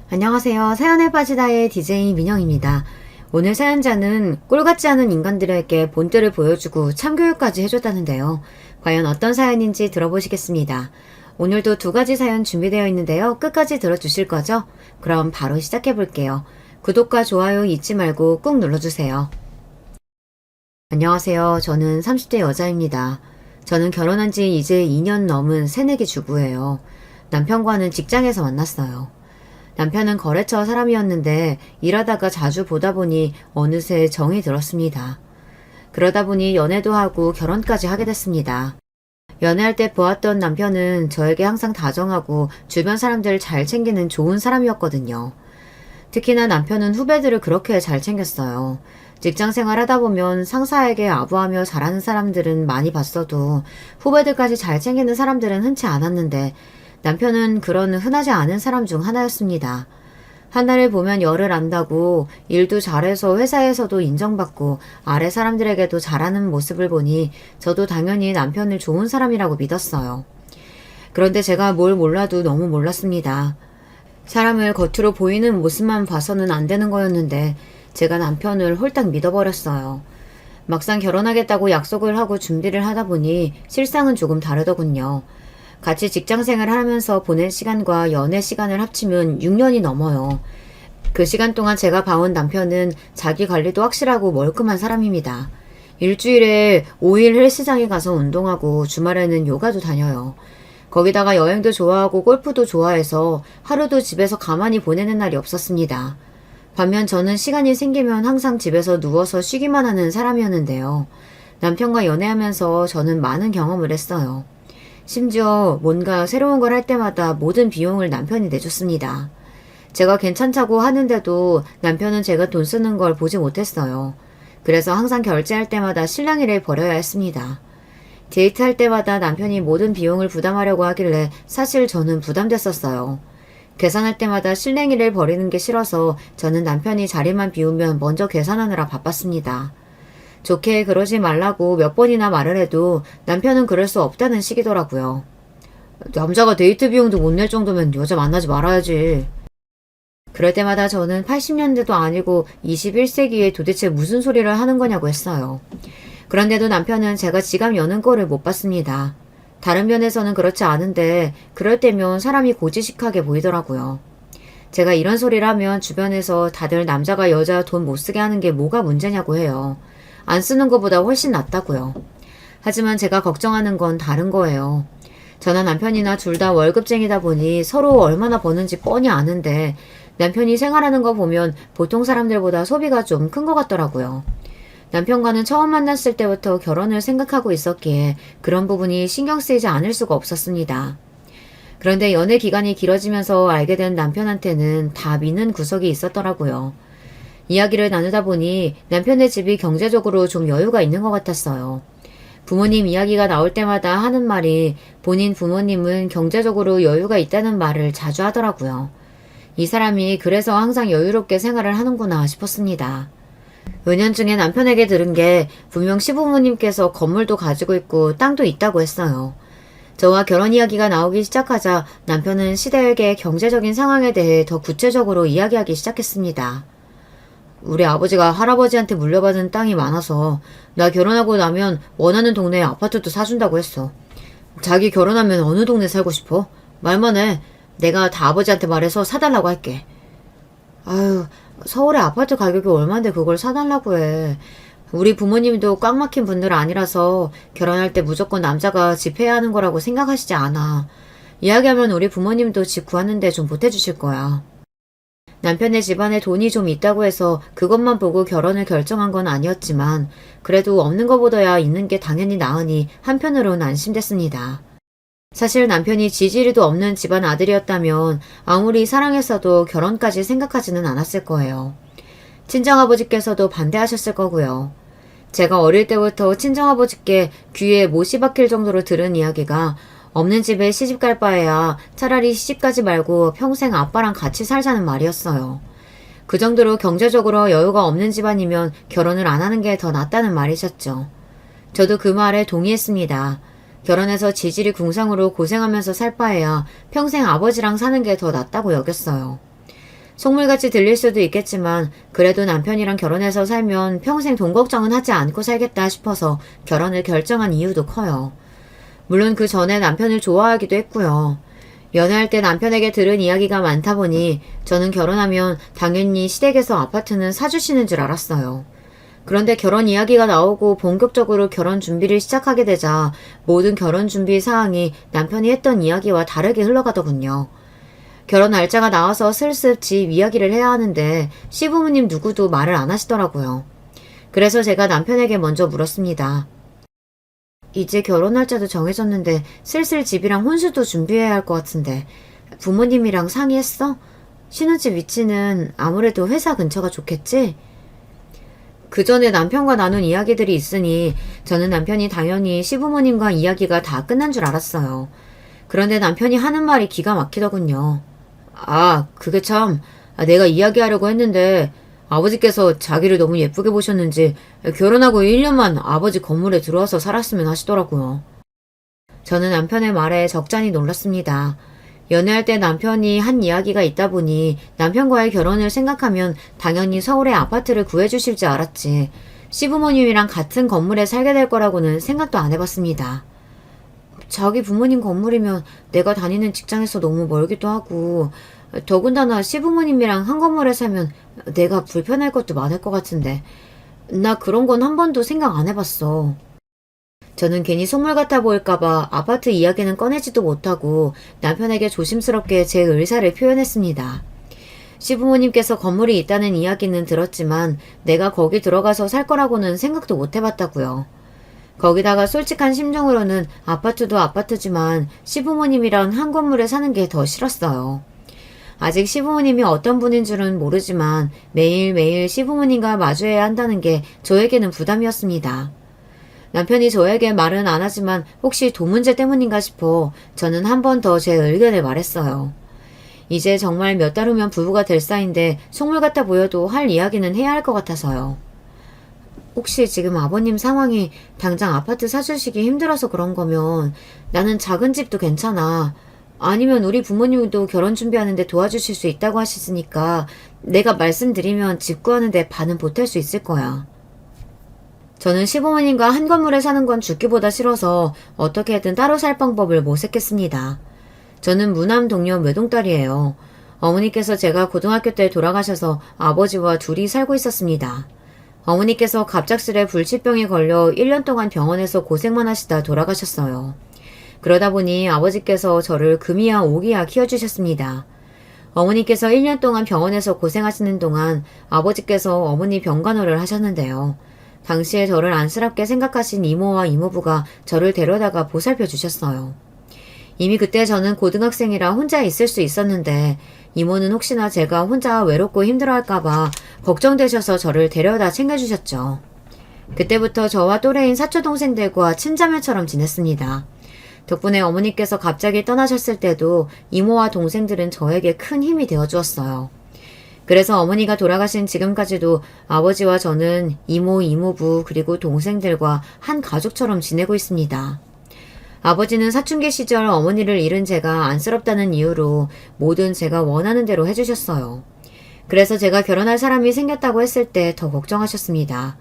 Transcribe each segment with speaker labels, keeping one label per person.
Speaker 1: 안녕하세요. 사연에 빠지다의 DJ 민영입니다. 오늘 사연자는 꼴같지 않은 인간들에게 본때를 보여주고 참교육까지 해줬다는데요. 과연 어떤 사연인지 들어보시겠습니다. 오늘도 두 가지 사연 준비되어 있는데요. 끝까지 들어주실 거죠? 그럼 바로 시작해볼게요. 구독과 좋아요 잊지 말고 꾹 눌러주세요. 안녕하세요. 저는 30대 여자입니다. 저는 결혼한 지 이제 2년 넘은 새내기 주부예요. 남편과는 직장에서 만났어요. 남편은 거래처 사람이었는데 일하다가 자주 보다 보니 어느새 정이 들었습니다. 그러다 보니 연애도 하고 결혼까지 하게 됐습니다. 연애할 때 보았던 남편은 저에게 항상 다정하고 주변 사람들 잘 챙기는 좋은 사람이었거든요. 특히나 남편은 후배들을 그렇게 잘 챙겼어요. 직장 생활 하다 보면 상사에게 아부하며 잘하는 사람들은 많이 봤어도 후배들까지 잘 챙기는 사람들은 흔치 않았는데 남편은 그런 흔하지 않은 사람 중 하나였습니다. 하나를 보면 열을 안다고 일도 잘해서 회사에서도 인정받고 아래 사람들에게도 잘하는 모습을 보니 저도 당연히 남편을 좋은 사람이라고 믿었어요. 그런데 제가 뭘 몰라도 너무 몰랐습니다. 사람을 겉으로 보이는 모습만 봐서는 안 되는 거였는데 제가 남편을 홀딱 믿어버렸어요. 막상 결혼하겠다고 약속을 하고 준비를 하다 보니 실상은 조금 다르더군요. 같이 직장 생활을 하면서 보낸 시간과 연애 시간을 합치면 6년이 넘어요. 그 시간 동안 제가 봐온 남편은 자기 관리도 확실하고 멀끔한 사람입니다. 일주일에 5일 헬스장에 가서 운동하고 주말에는 요가도 다녀요. 거기다가 여행도 좋아하고 골프도 좋아해서 하루도 집에서 가만히 보내는 날이 없었습니다. 반면 저는 시간이 생기면 항상 집에서 누워서 쉬기만 하는 사람이었는데요. 남편과 연애하면서 저는 많은 경험을 했어요. 심지어 뭔가 새로운 걸 할 때마다 모든 비용을 남편이 내줬습니다. 제가 괜찮다고 하는데도 남편은 제가 돈 쓰는 걸 보지 못했어요. 그래서 항상 결제할 때마다 실랑이를 벌여야 했습니다. 데이트할 때마다 남편이 모든 비용을 부담하려고 하길래 사실 저는 부담됐었어요. 계산할 때마다 실랭이를 벌이는 게 싫어서 저는 남편이 자리만 비우면 먼저 계산하느라 바빴습니다. 좋게 그러지 말라고 몇 번이나 말을 해도 남편은 그럴 수 없다는 식이더라고요. 남자가 데이트 비용도 못 낼 정도면 여자 만나지 말아야지. 그럴 때마다 저는 80년대도 아니고 21세기에 도대체 무슨 소리를 하는 거냐고 했어요. 그런데도 남편은 제가 지갑 여는 꼴을 못 봤습니다. 다른 면에서는 그렇지 않은데 그럴 때면 사람이 고지식하게 보이더라고요. 제가 이런 소리를 하면 주변에서 다들 남자가 여자 돈 못 쓰게 하는 게 뭐가 문제냐고 해요. 안 쓰는 것보다 훨씬 낫다고요. 하지만 제가 걱정하는 건 다른 거예요. 저나 남편이나 둘 다 월급쟁이다 보니 서로 얼마나 버는지 뻔히 아는데 남편이 생활하는 거 보면 보통 사람들보다 소비가 좀 큰 것 같더라고요. 남편과는 처음 만났을 때부터 결혼을 생각하고 있었기에 그런 부분이 신경 쓰이지 않을 수가 없었습니다. 그런데 연애 기간이 길어지면서 알게 된 남편한테는 다 미는 구석이 있었더라고요. 이야기를 나누다 보니 남편의 집이 경제적으로 좀 여유가 있는 것 같았어요. 부모님 이야기가 나올 때마다 하는 말이 본인 부모님은 경제적으로 여유가 있다는 말을 자주 하더라고요. 이 사람이 그래서 항상 여유롭게 생활을 하는구나 싶었습니다. 은연중에 남편에게 들은 게 분명 시부모님께서 건물도 가지고 있고 땅도 있다고 했어요. 저와 결혼 이야기가 나오기 시작하자 남편은 시댁의 경제적인 상황에 대해 더 구체적으로 이야기하기 시작했습니다. 우리 아버지가 할아버지한테 물려받은 땅이 많아서 나 결혼하고 나면 원하는 동네에 아파트도 사준다고 했어. 자기 결혼하면 어느 동네 살고 싶어? 말만 해. 내가 다 아버지한테 말해서 사달라고 할게. 아유, 서울의 아파트 가격이 얼만데 그걸 사달라고 해. 우리 부모님도 꽉 막힌 분들 아니라서 결혼할 때 무조건 남자가 집 해야 하는 거라고 생각하시지 않아. 이야기하면 우리 부모님도 집 구하는데 좀 보태주실 거야. 남편의 집안에 돈이 좀 있다고 해서 그것만 보고 결혼을 결정한 건 아니었지만 그래도 없는 것보다야 있는 게 당연히 나으니 한편으로는 안심됐습니다. 사실 남편이 지지리도 없는 집안 아들이었다면 아무리 사랑했어도 결혼까지 생각하지는 않았을 거예요. 친정아버지께서도 반대하셨을 거고요. 제가 어릴 때부터 친정아버지께 귀에 못이 박힐 정도로 들은 이야기가 없는 집에 시집갈 바에야 차라리 시집가지 말고 평생 아빠랑 같이 살자는 말이었어요. 그 정도로 경제적으로 여유가 없는 집안이면 결혼을 안 하는 게 더 낫다는 말이셨죠. 저도 그 말에 동의했습니다. 결혼해서 지질이 궁상으로 고생하면서 살 바에야 평생 아버지랑 사는 게 더 낫다고 여겼어요. 속물같이 들릴 수도 있겠지만 그래도 남편이랑 결혼해서 살면 평생 돈 걱정은 하지 않고 살겠다 싶어서 결혼을 결정한 이유도 커요. 물론 그 전에 남편을 좋아하기도 했고요. 연애할 때 남편에게 들은 이야기가 많다 보니 저는 결혼하면 당연히 시댁에서 아파트는 사주시는 줄 알았어요. 그런데 결혼 이야기가 나오고 본격적으로 결혼 준비를 시작하게 되자 모든 결혼 준비 사항이 남편이 했던 이야기와 다르게 흘러가더군요. 결혼 날짜가 나와서 슬슬 집 이야기를 해야 하는데 시부모님 누구도 말을 안 하시더라고요. 그래서 제가 남편에게 먼저 물었습니다. 이제 결혼 날짜도 정해졌는데 슬슬 집이랑 혼수도 준비해야 할 것 같은데 부모님이랑 상의했어? 신혼집 위치는 아무래도 회사 근처가 좋겠지? 그 전에 남편과 나눈 이야기들이 있으니 저는 남편이 당연히 시부모님과 이야기가 다 끝난 줄 알았어요. 그런데 남편이 하는 말이 기가 막히더군요. 그게 참, 내가 이야기하려고 했는데 아버지께서 자기를 너무 예쁘게 보셨는지 결혼하고 1년만 아버지 건물에 들어와서 살았으면 하시더라고요. 저는 남편의 말에 적잖이 놀랐습니다. 연애할 때 남편이 한 이야기가 있다 보니 남편과의 결혼을 생각하면 당연히 서울에 아파트를 구해주실 줄 알았지 시부모님이랑 같은 건물에 살게 될 거라고는 생각도 안 해봤습니다. 자기 부모님 건물이면 내가 다니는 직장에서 너무 멀기도 하고 더군다나 시부모님이랑 한 건물에 살면 내가 불편할 것도 많을 것 같은데 나 그런 건 한 번도 생각 안 해봤어. 저는 괜히 속물 같아 보일까봐 아파트 이야기는 꺼내지도 못하고 남편에게 조심스럽게 제 의사를 표현했습니다. 시부모님께서 건물이 있다는 이야기는 들었지만 내가 거기 들어가서 살 거라고는 생각도 못 해봤다고요. 거기다가 솔직한 심정으로는 아파트도 아파트지만 시부모님이랑 한 건물에 사는 게 더 싫었어요. 아직 시부모님이 어떤 분인 줄은 모르지만 매일매일 시부모님과 마주해야 한다는 게 저에게는 부담이었습니다. 남편이 저에게 말은 안 하지만 혹시 돈 문제 때문인가 싶어 저는 한 번 더 제 의견을 말했어요. 이제 정말 몇 달 후면 부부가 될 사이인데 속물 같아 보여도 할 이야기는 해야 할 것 같아서요. 혹시 지금 아버님 상황이 당장 아파트 사주시기 힘들어서 그런 거면 나는 작은 집도 괜찮아. 아니면 우리 부모님도 결혼 준비하는데 도와주실 수 있다고 하시니까 내가 말씀드리면 집 구하는데 반은 보탤 수 있을 거야. 저는 시부모님과 한 건물에 사는 건 죽기보다 싫어서 어떻게든 따로 살 방법을 모색했습니다. 저는 무남 동료 외동딸이에요. 어머니께서 제가 고등학교 때 돌아가셔서 아버지와 둘이 살고 있었습니다. 어머니께서 갑작스레 불치병에 걸려 1년 동안 병원에서 고생만 하시다 돌아가셨어요. 그러다 보니 아버지께서 저를 금이야 오기야 키워주셨습니다. 어머니께서 1년 동안 병원에서 고생하시는 동안 아버지께서 어머니 병간호를 하셨는데요. 당시에 저를 안쓰럽게 생각하신 이모와 이모부가 저를 데려다가 보살펴 주셨어요. 이미 그때 저는 고등학생이라 혼자 있을 수 있었는데 이모는 혹시나 제가 혼자 외롭고 힘들어할까봐 걱정되셔서 저를 데려다 챙겨주셨죠. 그때부터 저와 또래인 사촌동생들과 친자매처럼 지냈습니다. 덕분에 어머니께서 갑자기 떠나셨을 때도 이모와 동생들은 저에게 큰 힘이 되어주었어요. 그래서 어머니가 돌아가신 지금까지도 아버지와 저는 이모, 이모부 그리고 동생들과 한 가족처럼 지내고 있습니다. 아버지는 사춘기 시절 어머니를 잃은 제가 안쓰럽다는 이유로 뭐든 제가 원하는 대로 해주셨어요. 그래서 제가 결혼할 사람이 생겼다고 했을 때 더 걱정하셨습니다.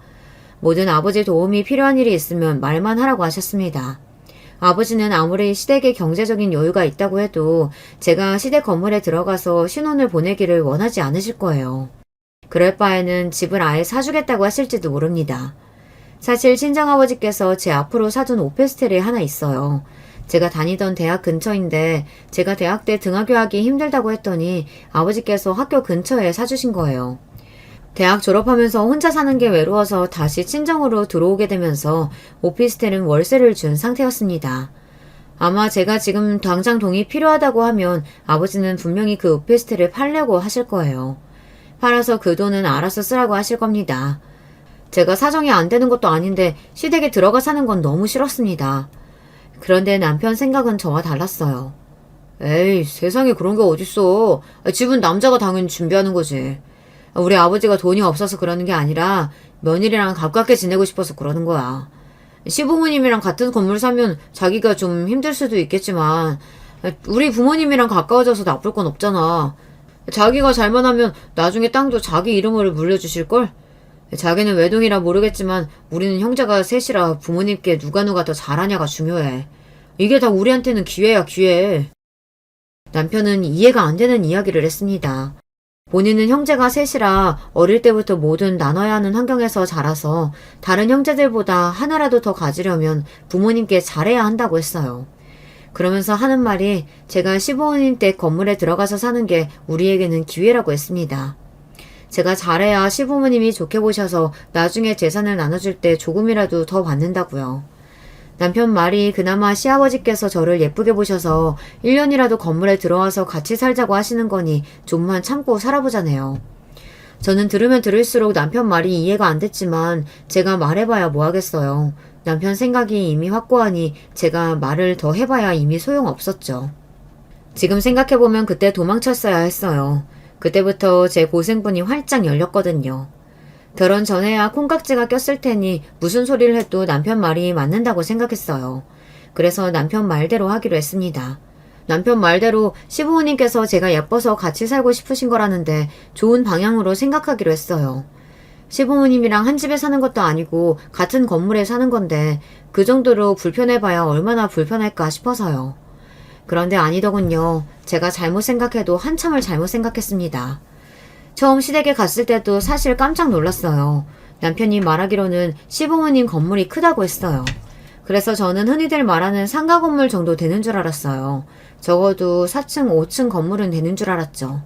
Speaker 1: 뭐든 아버지 도움이 필요한 일이 있으면 말만 하라고 하셨습니다. 아버지는 아무리 시댁에 경제적인 여유가 있다고 해도 제가 시댁 건물에 들어가서 신혼을 보내기를 원하지 않으실 거예요. 그럴 바에는 집을 아예 사주겠다고 하실지도 모릅니다. 사실 친정아버지께서 제 앞으로 사둔 오피스텔이 하나 있어요. 제가 다니던 대학 근처인데 제가 대학 때 등하교하기 힘들다고 했더니 아버지께서 학교 근처에 사주신 거예요. 대학 졸업하면서 혼자 사는 게 외로워서 다시 친정으로 들어오게 되면서 오피스텔은 월세를 준 상태였습니다. 아마 제가 지금 당장 돈이 필요하다고 하면 아버지는 분명히 그 오피스텔을 팔려고 하실 거예요. 팔아서 그 돈은 알아서 쓰라고 하실 겁니다. 제가 사정이 안 되는 것도 아닌데 시댁에 들어가 사는 건 너무 싫었습니다. 그런데 남편 생각은 저와 달랐어요. 에이, 세상에 그런 게 어딨어. 집은 남자가 당연히 준비하는 거지. 우리 아버지가 돈이 없어서 그러는 게 아니라 며느리랑 가깝게 지내고 싶어서 그러는 거야. 시부모님이랑 같은 건물 사면 자기가 좀 힘들 수도 있겠지만 우리 부모님이랑 가까워져서 나쁠 건 없잖아. 자기가 잘만 하면 나중에 땅도 자기 이름으로 물려주실걸? 자기는 외동이라 모르겠지만 우리는 형제가 셋이라 부모님께 누가 더 잘하냐가 중요해. 이게 다 우리한테는 기회야, 기회. 남편은 이해가 안 되는 이야기를 했습니다. 본인은 형제가 셋이라 어릴 때부터 뭐든 나눠야 하는 환경에서 자라서 다른 형제들보다 하나라도 더 가지려면 부모님께 잘해야 한다고 했어요. 그러면서 하는 말이 제가 시부모님 댁 건물에 들어가서 사는 게 우리에게는 기회라고 했습니다. 제가 잘해야 시부모님이 좋게 보셔서 나중에 재산을 나눠줄 때 조금이라도 더 받는다고요. 남편 말이 그나마 시아버지께서 저를 예쁘게 보셔서 1년이라도 건물에 들어와서 같이 살자고 하시는 거니 좀만 참고 살아보자네요. 저는 들으면 들을수록 남편 말이 이해가 안 됐지만 제가 말해봐야 뭐 하겠어요. 남편 생각이 이미 확고하니 제가 말을 더 해봐야 이미 소용없었죠. 지금 생각해보면 그때 도망쳤어야 했어요. 그때부터 제 고생분이 활짝 열렸거든요. 결혼 전에야 콩깍지가 꼈을 테니 무슨 소리를 해도 남편 말이 맞는다고 생각했어요. 그래서 남편 말대로 하기로 했습니다. 남편 말대로 시부모님께서 제가 예뻐서 같이 살고 싶으신 거라는데 좋은 방향으로 생각하기로 했어요. 시부모님이랑 한 집에 사는 것도 아니고 같은 건물에 사는 건데 그 정도로 불편해봐야 얼마나 불편할까 싶어서요. 그런데 아니더군요. 제가 잘못 생각해도 한참을 잘못 생각했습니다. 처음 시댁에 갔을 때도 사실 깜짝 놀랐어요. 남편이 말하기로는 시부모님 건물이 크다고 했어요. 그래서 저는 흔히들 말하는 상가 건물 정도 되는 줄 알았어요. 적어도 4층, 5층 건물은 되는 줄 알았죠.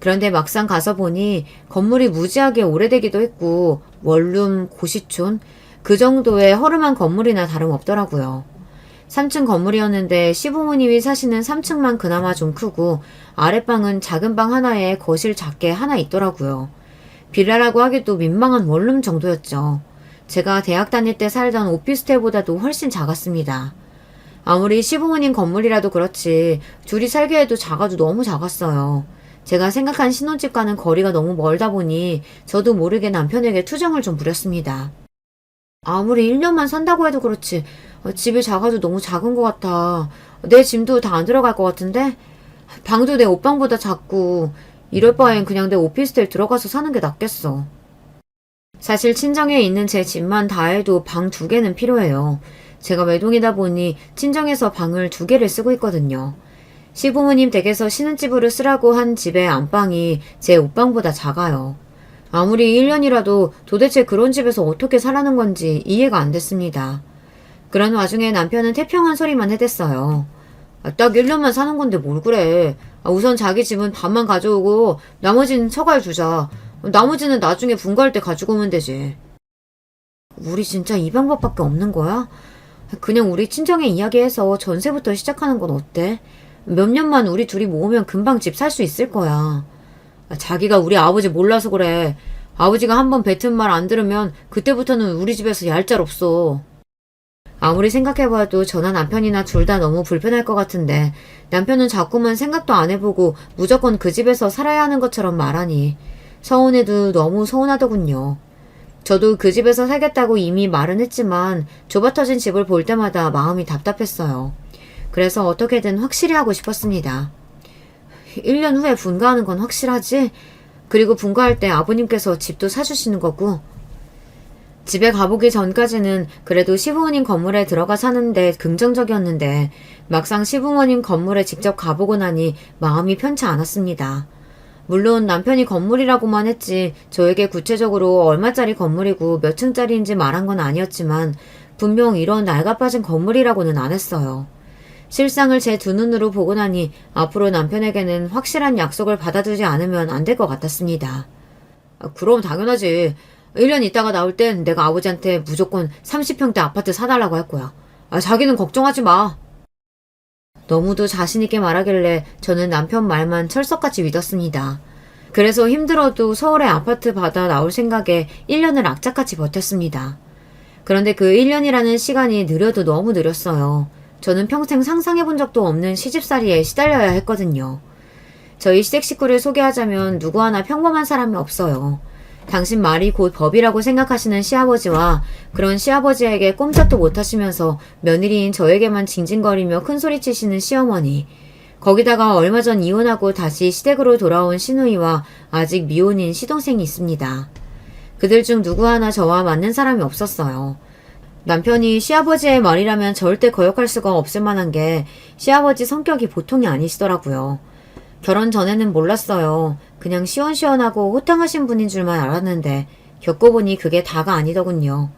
Speaker 1: 그런데 막상 가서 보니 건물이 무지하게 오래되기도 했고 원룸, 고시촌 그 정도의 허름한 건물이나 다름없더라고요. 3층 건물이었는데 시부모님이 사시는 3층만 그나마 좀 크고 아랫방은 작은 방 하나에 거실 작게 하나 있더라고요. 빌라라고 하기도 민망한 원룸 정도였죠. 제가 대학 다닐 때 살던 오피스텔보다도 훨씬 작았습니다. 아무리 시부모님 건물이라도 그렇지 둘이 살기에도 작아도 너무 작았어요. 제가 생각한 신혼집과는 거리가 너무 멀다 보니 저도 모르게 남편에게 투정을 좀 부렸습니다. 아무리 1년만 산다고 해도 그렇지 집이 작아도 너무 작은 것 같아. 내 짐도 다 안 들어갈 것 같은데? 방도 내 옷방보다 작고 이럴 바엔 그냥 내 오피스텔 들어가서 사는 게 낫겠어. 사실 친정에 있는 제 집만 다 해도 방 2개는 필요해요. 제가 외동이다 보니 친정에서 방을 2개를 쓰고 있거든요. 시부모님 댁에서 신혼집으로 쓰라고 한 집의 안방이 제 옷방보다 작아요. 아무리 1년이라도 도대체 그런 집에서 어떻게 살라는 건지 이해가 안 됐습니다. 그런 와중에 남편은 태평한 소리만 해댔어요. 딱 1년만 사는 건데 뭘 그래. 우선 자기 집은 반만 가져오고 나머지는 처가에 두자. 나머지는 나중에 분가할 때 가지고 오면 되지. 우리 진짜 이 방법밖에 없는 거야? 그냥 우리 친정에 이야기해서 전세부터 시작하는 건 어때? 몇 년만 우리 둘이 모으면 금방 집 살 수 있을 거야. 자기가 우리 아버지 몰라서 그래. 아버지가 한번 뱉은 말 안 들으면 그때부터는 우리 집에서 얄짤 없어. 아무리 생각해봐도 저나 남편이나 둘 다 너무 불편할 것 같은데 남편은 자꾸만 생각도 안 해보고 무조건 그 집에서 살아야 하는 것처럼 말하니 서운해도 너무 서운하더군요. 저도 그 집에서 살겠다고 이미 말은 했지만 좁아터진 집을 볼 때마다 마음이 답답했어요. 그래서 어떻게든 확실히 하고 싶었습니다. 1년 후에 분가하는 건 확실하지? 그리고 분가할 때 아버님께서 집도 사주시는 거고. 집에 가보기 전까지는 그래도 시부모님 건물에 들어가 사는데 긍정적이었는데 막상 시부모님 건물에 직접 가보고 나니 마음이 편치 않았습니다. 물론 남편이 건물이라고만 했지 저에게 구체적으로 얼마짜리 건물이고 몇 층짜리인지 말한 건 아니었지만 분명 이런 낡아빠진 건물이라고는 안 했어요. 실상을 제 두 눈으로 보고 나니 앞으로 남편에게는 확실한 약속을 받아두지 않으면 안 될 것 같았습니다. 그럼 당연하지. 1년 있다가 나올 땐 내가 아버지한테 무조건 30평대 아파트 사달라고 할 거야. 자기는 걱정하지 마. 너무도 자신있게 말하길래 저는 남편 말만 철석같이 믿었습니다. 그래서 힘들어도 서울에 아파트 받아 나올 생각에 1년을 악착같이 버텼습니다. 그런데 그 1년이라는 시간이 느려도 너무 느렸어요. 저는 평생 상상해본 적도 없는 시집살이에 시달려야 했거든요. 저희 시댁 식구를 소개하자면 누구 하나 평범한 사람이 없어요. 당신 말이 곧 법이라고 생각하시는 시아버지와 그런 시아버지에게 꼼짝도 못하시면서 며느리인 저에게만 징징거리며 큰소리치시는 시어머니, 거기다가 얼마 전 이혼하고 다시 시댁으로 돌아온 시누이와 아직 미혼인 시동생이 있습니다. 그들 중 누구 하나 저와 맞는 사람이 없었어요. 남편이 시아버지의 말이라면 절대 거역할 수가 없을 만한 게 시아버지 성격이 보통이 아니시더라고요. 결혼 전에는 몰랐어요. 그냥 시원시원하고 호탕하신 분인 줄만 알았는데 겪어보니 그게 다가 아니더군요.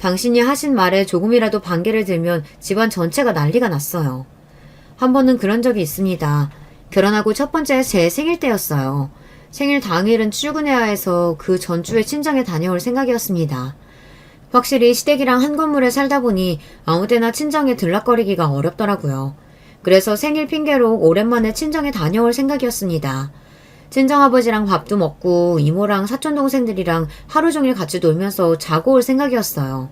Speaker 1: 당신이 하신 말에 조금이라도 반개를 들면 집안 전체가 난리가 났어요. 한 번은 그런 적이 있습니다. 결혼하고 첫 번째 제 생일 때였어요. 생일 당일은 출근해야 해서 그 전주에 친정에 다녀올 생각이었습니다. 확실히 시댁이랑 한 건물에 살다 보니 아무데나 친정에 들락거리기가 어렵더라고요. 그래서 생일 핑계로 오랜만에 친정에 다녀올 생각이었습니다. 친정아버지랑 밥도 먹고 이모랑 사촌동생들이랑 하루 종일 같이 놀면서 자고 올 생각이었어요.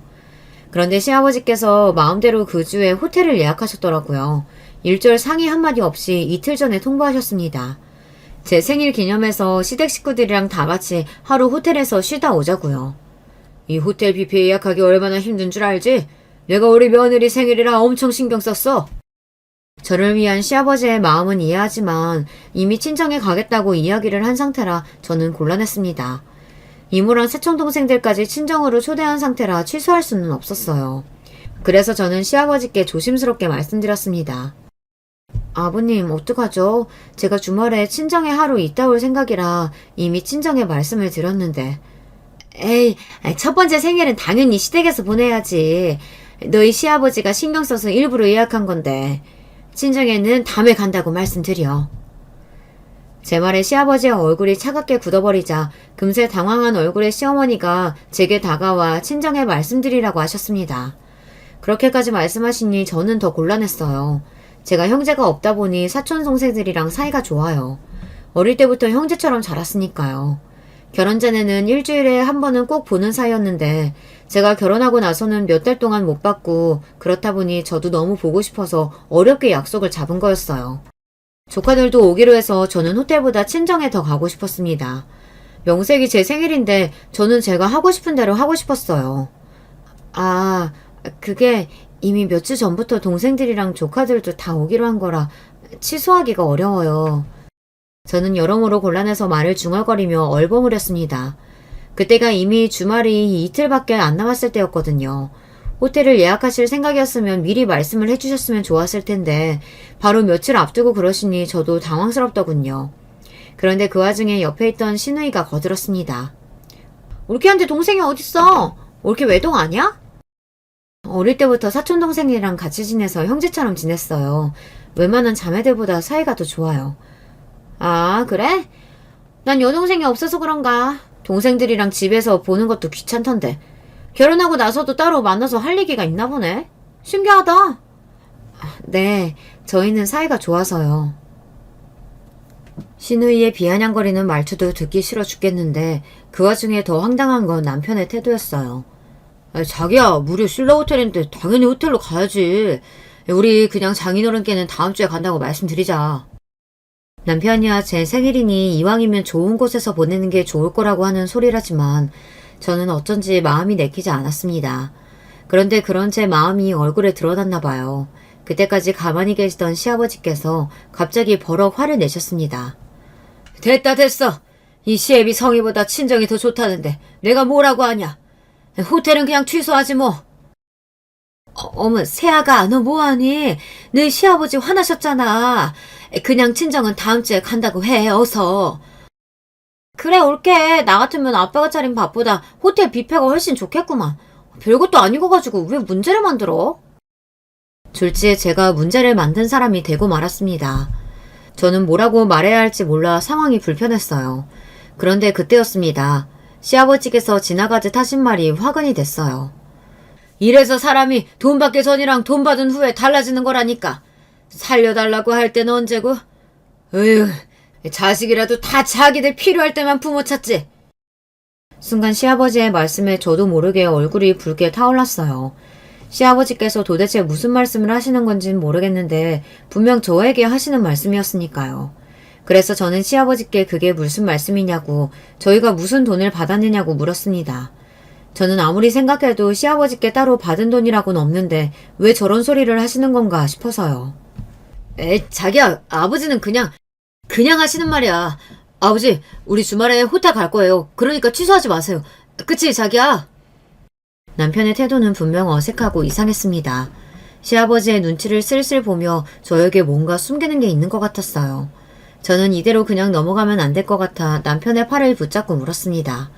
Speaker 1: 그런데 시아버지께서 마음대로 그 주에 호텔을 예약하셨더라고요. 일절 상의 한마디 없이 이틀 전에 통보하셨습니다. 제 생일 기념해서 시댁 식구들이랑 다 같이 하루 호텔에서 쉬다 오자고요. 이 호텔 뷔페 예약하기 얼마나 힘든 줄 알지? 내가 우리 며느리 생일이라 엄청 신경 썼어. 저를 위한 시아버지의 마음은 이해하지만 이미 친정에 가겠다고 이야기를 한 상태라 저는 곤란했습니다. 이모랑 사촌동생들까지 친정으로 초대한 상태라 취소할 수는 없었어요. 그래서 저는 시아버지께 조심스럽게 말씀드렸습니다. 아버님 어떡하죠? 제가 주말에 친정에 하루 있다 올 생각이라 이미 친정에 말씀을 드렸는데. 에이, 첫 번째 생일은 당연히 시댁에서 보내야지. 너희 시아버지가 신경 써서 일부러 예약한 건데 친정에는 다음에 간다고 말씀드려. 제 말에 시아버지의 얼굴이 차갑게 굳어버리자 금세 당황한 얼굴의 시어머니가 제게 다가와 친정에 말씀드리라고 하셨습니다. 그렇게까지 말씀하시니 저는 더 곤란했어요. 제가 형제가 없다 보니 사촌 동생들이랑 사이가 좋아요. 어릴 때부터 형제처럼 자랐으니까요. 결혼 전에는 일주일에 한 번은 꼭 보는 사이였는데 제가 결혼하고 나서는 몇 달 동안 못 봤고 그렇다 보니 저도 너무 보고 싶어서 어렵게 약속을 잡은 거였어요. 조카들도 오기로 해서 저는 호텔보다 친정에 더 가고 싶었습니다. 명색이 제 생일인데 저는 제가 하고 싶은 대로 하고 싶었어요. 아, 그게 이미 몇 주 전부터 동생들이랑 조카들도 다 오기로 한 거라 취소하기가 어려워요. 저는 여러모로 곤란해서 말을 중얼거리며 얼버무렸습니다. 그때가 이미 주말이 이틀밖에 안 남았을 때였거든요. 호텔을 예약하실 생각이었으면 미리 말씀을 해주셨으면 좋았을 텐데 바로 며칠 앞두고 그러시니 저도 당황스럽더군요. 그런데 그 와중에 옆에 있던 시누이가 거들었습니다. 올케한테 동생이 어딨어? 올케 외동 아니야? 어릴 때부터 사촌동생이랑 같이 지내서 형제처럼 지냈어요. 웬만한 자매들보다 사이가 더 좋아요. 아, 그래? 난 여동생이 없어서 그런가. 동생들이랑 집에서 보는 것도 귀찮던데. 결혼하고 나서도 따로 만나서 할 얘기가 있나 보네. 신기하다. 네, 저희는 사이가 좋아서요. 시누이의 비아냥거리는 말투도 듣기 싫어 죽겠는데 그 와중에 더 황당한 건 남편의 태도였어요. 자기야, 무료 신라 호텔인데 당연히 호텔로 가야지. 우리 그냥 장인어른께는 다음 주에 간다고 말씀드리자. 남편이야 제 생일이니 이왕이면 좋은 곳에서 보내는 게 좋을 거라고 하는 소리라지만 저는 어쩐지 마음이 내키지 않았습니다. 그런데 그런 제 마음이 얼굴에 드러났나 봐요. 그때까지 가만히 계시던 시아버지께서 갑자기 버럭 화를 내셨습니다. 됐다 됐어. 이 시애비 성의보다 친정이 더 좋다는데 내가 뭐라고 하냐. 호텔은 그냥 취소하지 뭐. 어머 새아가 너 뭐하니? 너 시아버지 화나셨잖아. 그냥 친정은 다음 주에 간다고 해 어서. 그래 올게. 나 같으면 아빠가 차린 밥보다 호텔 뷔페가 훨씬 좋겠구만. 별것도 아닌 거 가지고 왜 문제를 만들어? 졸지에 제가 문제를 만든 사람이 되고 말았습니다. 저는 뭐라고 말해야 할지 몰라 상황이 불편했어요. 그런데 그때였습니다. 시아버지께서 지나가듯 하신 말이 화근이 됐어요. 이래서 사람이 돈 받기 전이랑 돈 받은 후에 달라지는 거라니까. 살려달라고 할 때는 언제고? 으휴, 자식이라도 다 자기들 필요할 때만 부모 찾지. 순간 시아버지의 말씀에 저도 모르게 얼굴이 붉게 타올랐어요. 시아버지께서 도대체 무슨 말씀을 하시는 건진 모르겠는데 분명 저에게 하시는 말씀이었으니까요. 그래서 저는 시아버지께 그게 무슨 말씀이냐고 저희가 무슨 돈을 받았느냐고 물었습니다. 저는 아무리 생각해도 시아버지께 따로 받은 돈이라고는 없는데 왜 저런 소리를 하시는 건가 싶어서요. 자기야, 아버지는 그냥 하시는 말이야. 아버지, 우리 주말에 호텔 갈 거예요. 그러니까 취소하지 마세요. 그치, 자기야? 남편의 태도는 분명 어색하고 이상했습니다. 시아버지의 눈치를 슬슬 보며 저에게 뭔가 숨기는 게 있는 것 같았어요. 저는 이대로 그냥 넘어가면 안 될 것 같아 남편의 팔을 붙잡고 물었습니다.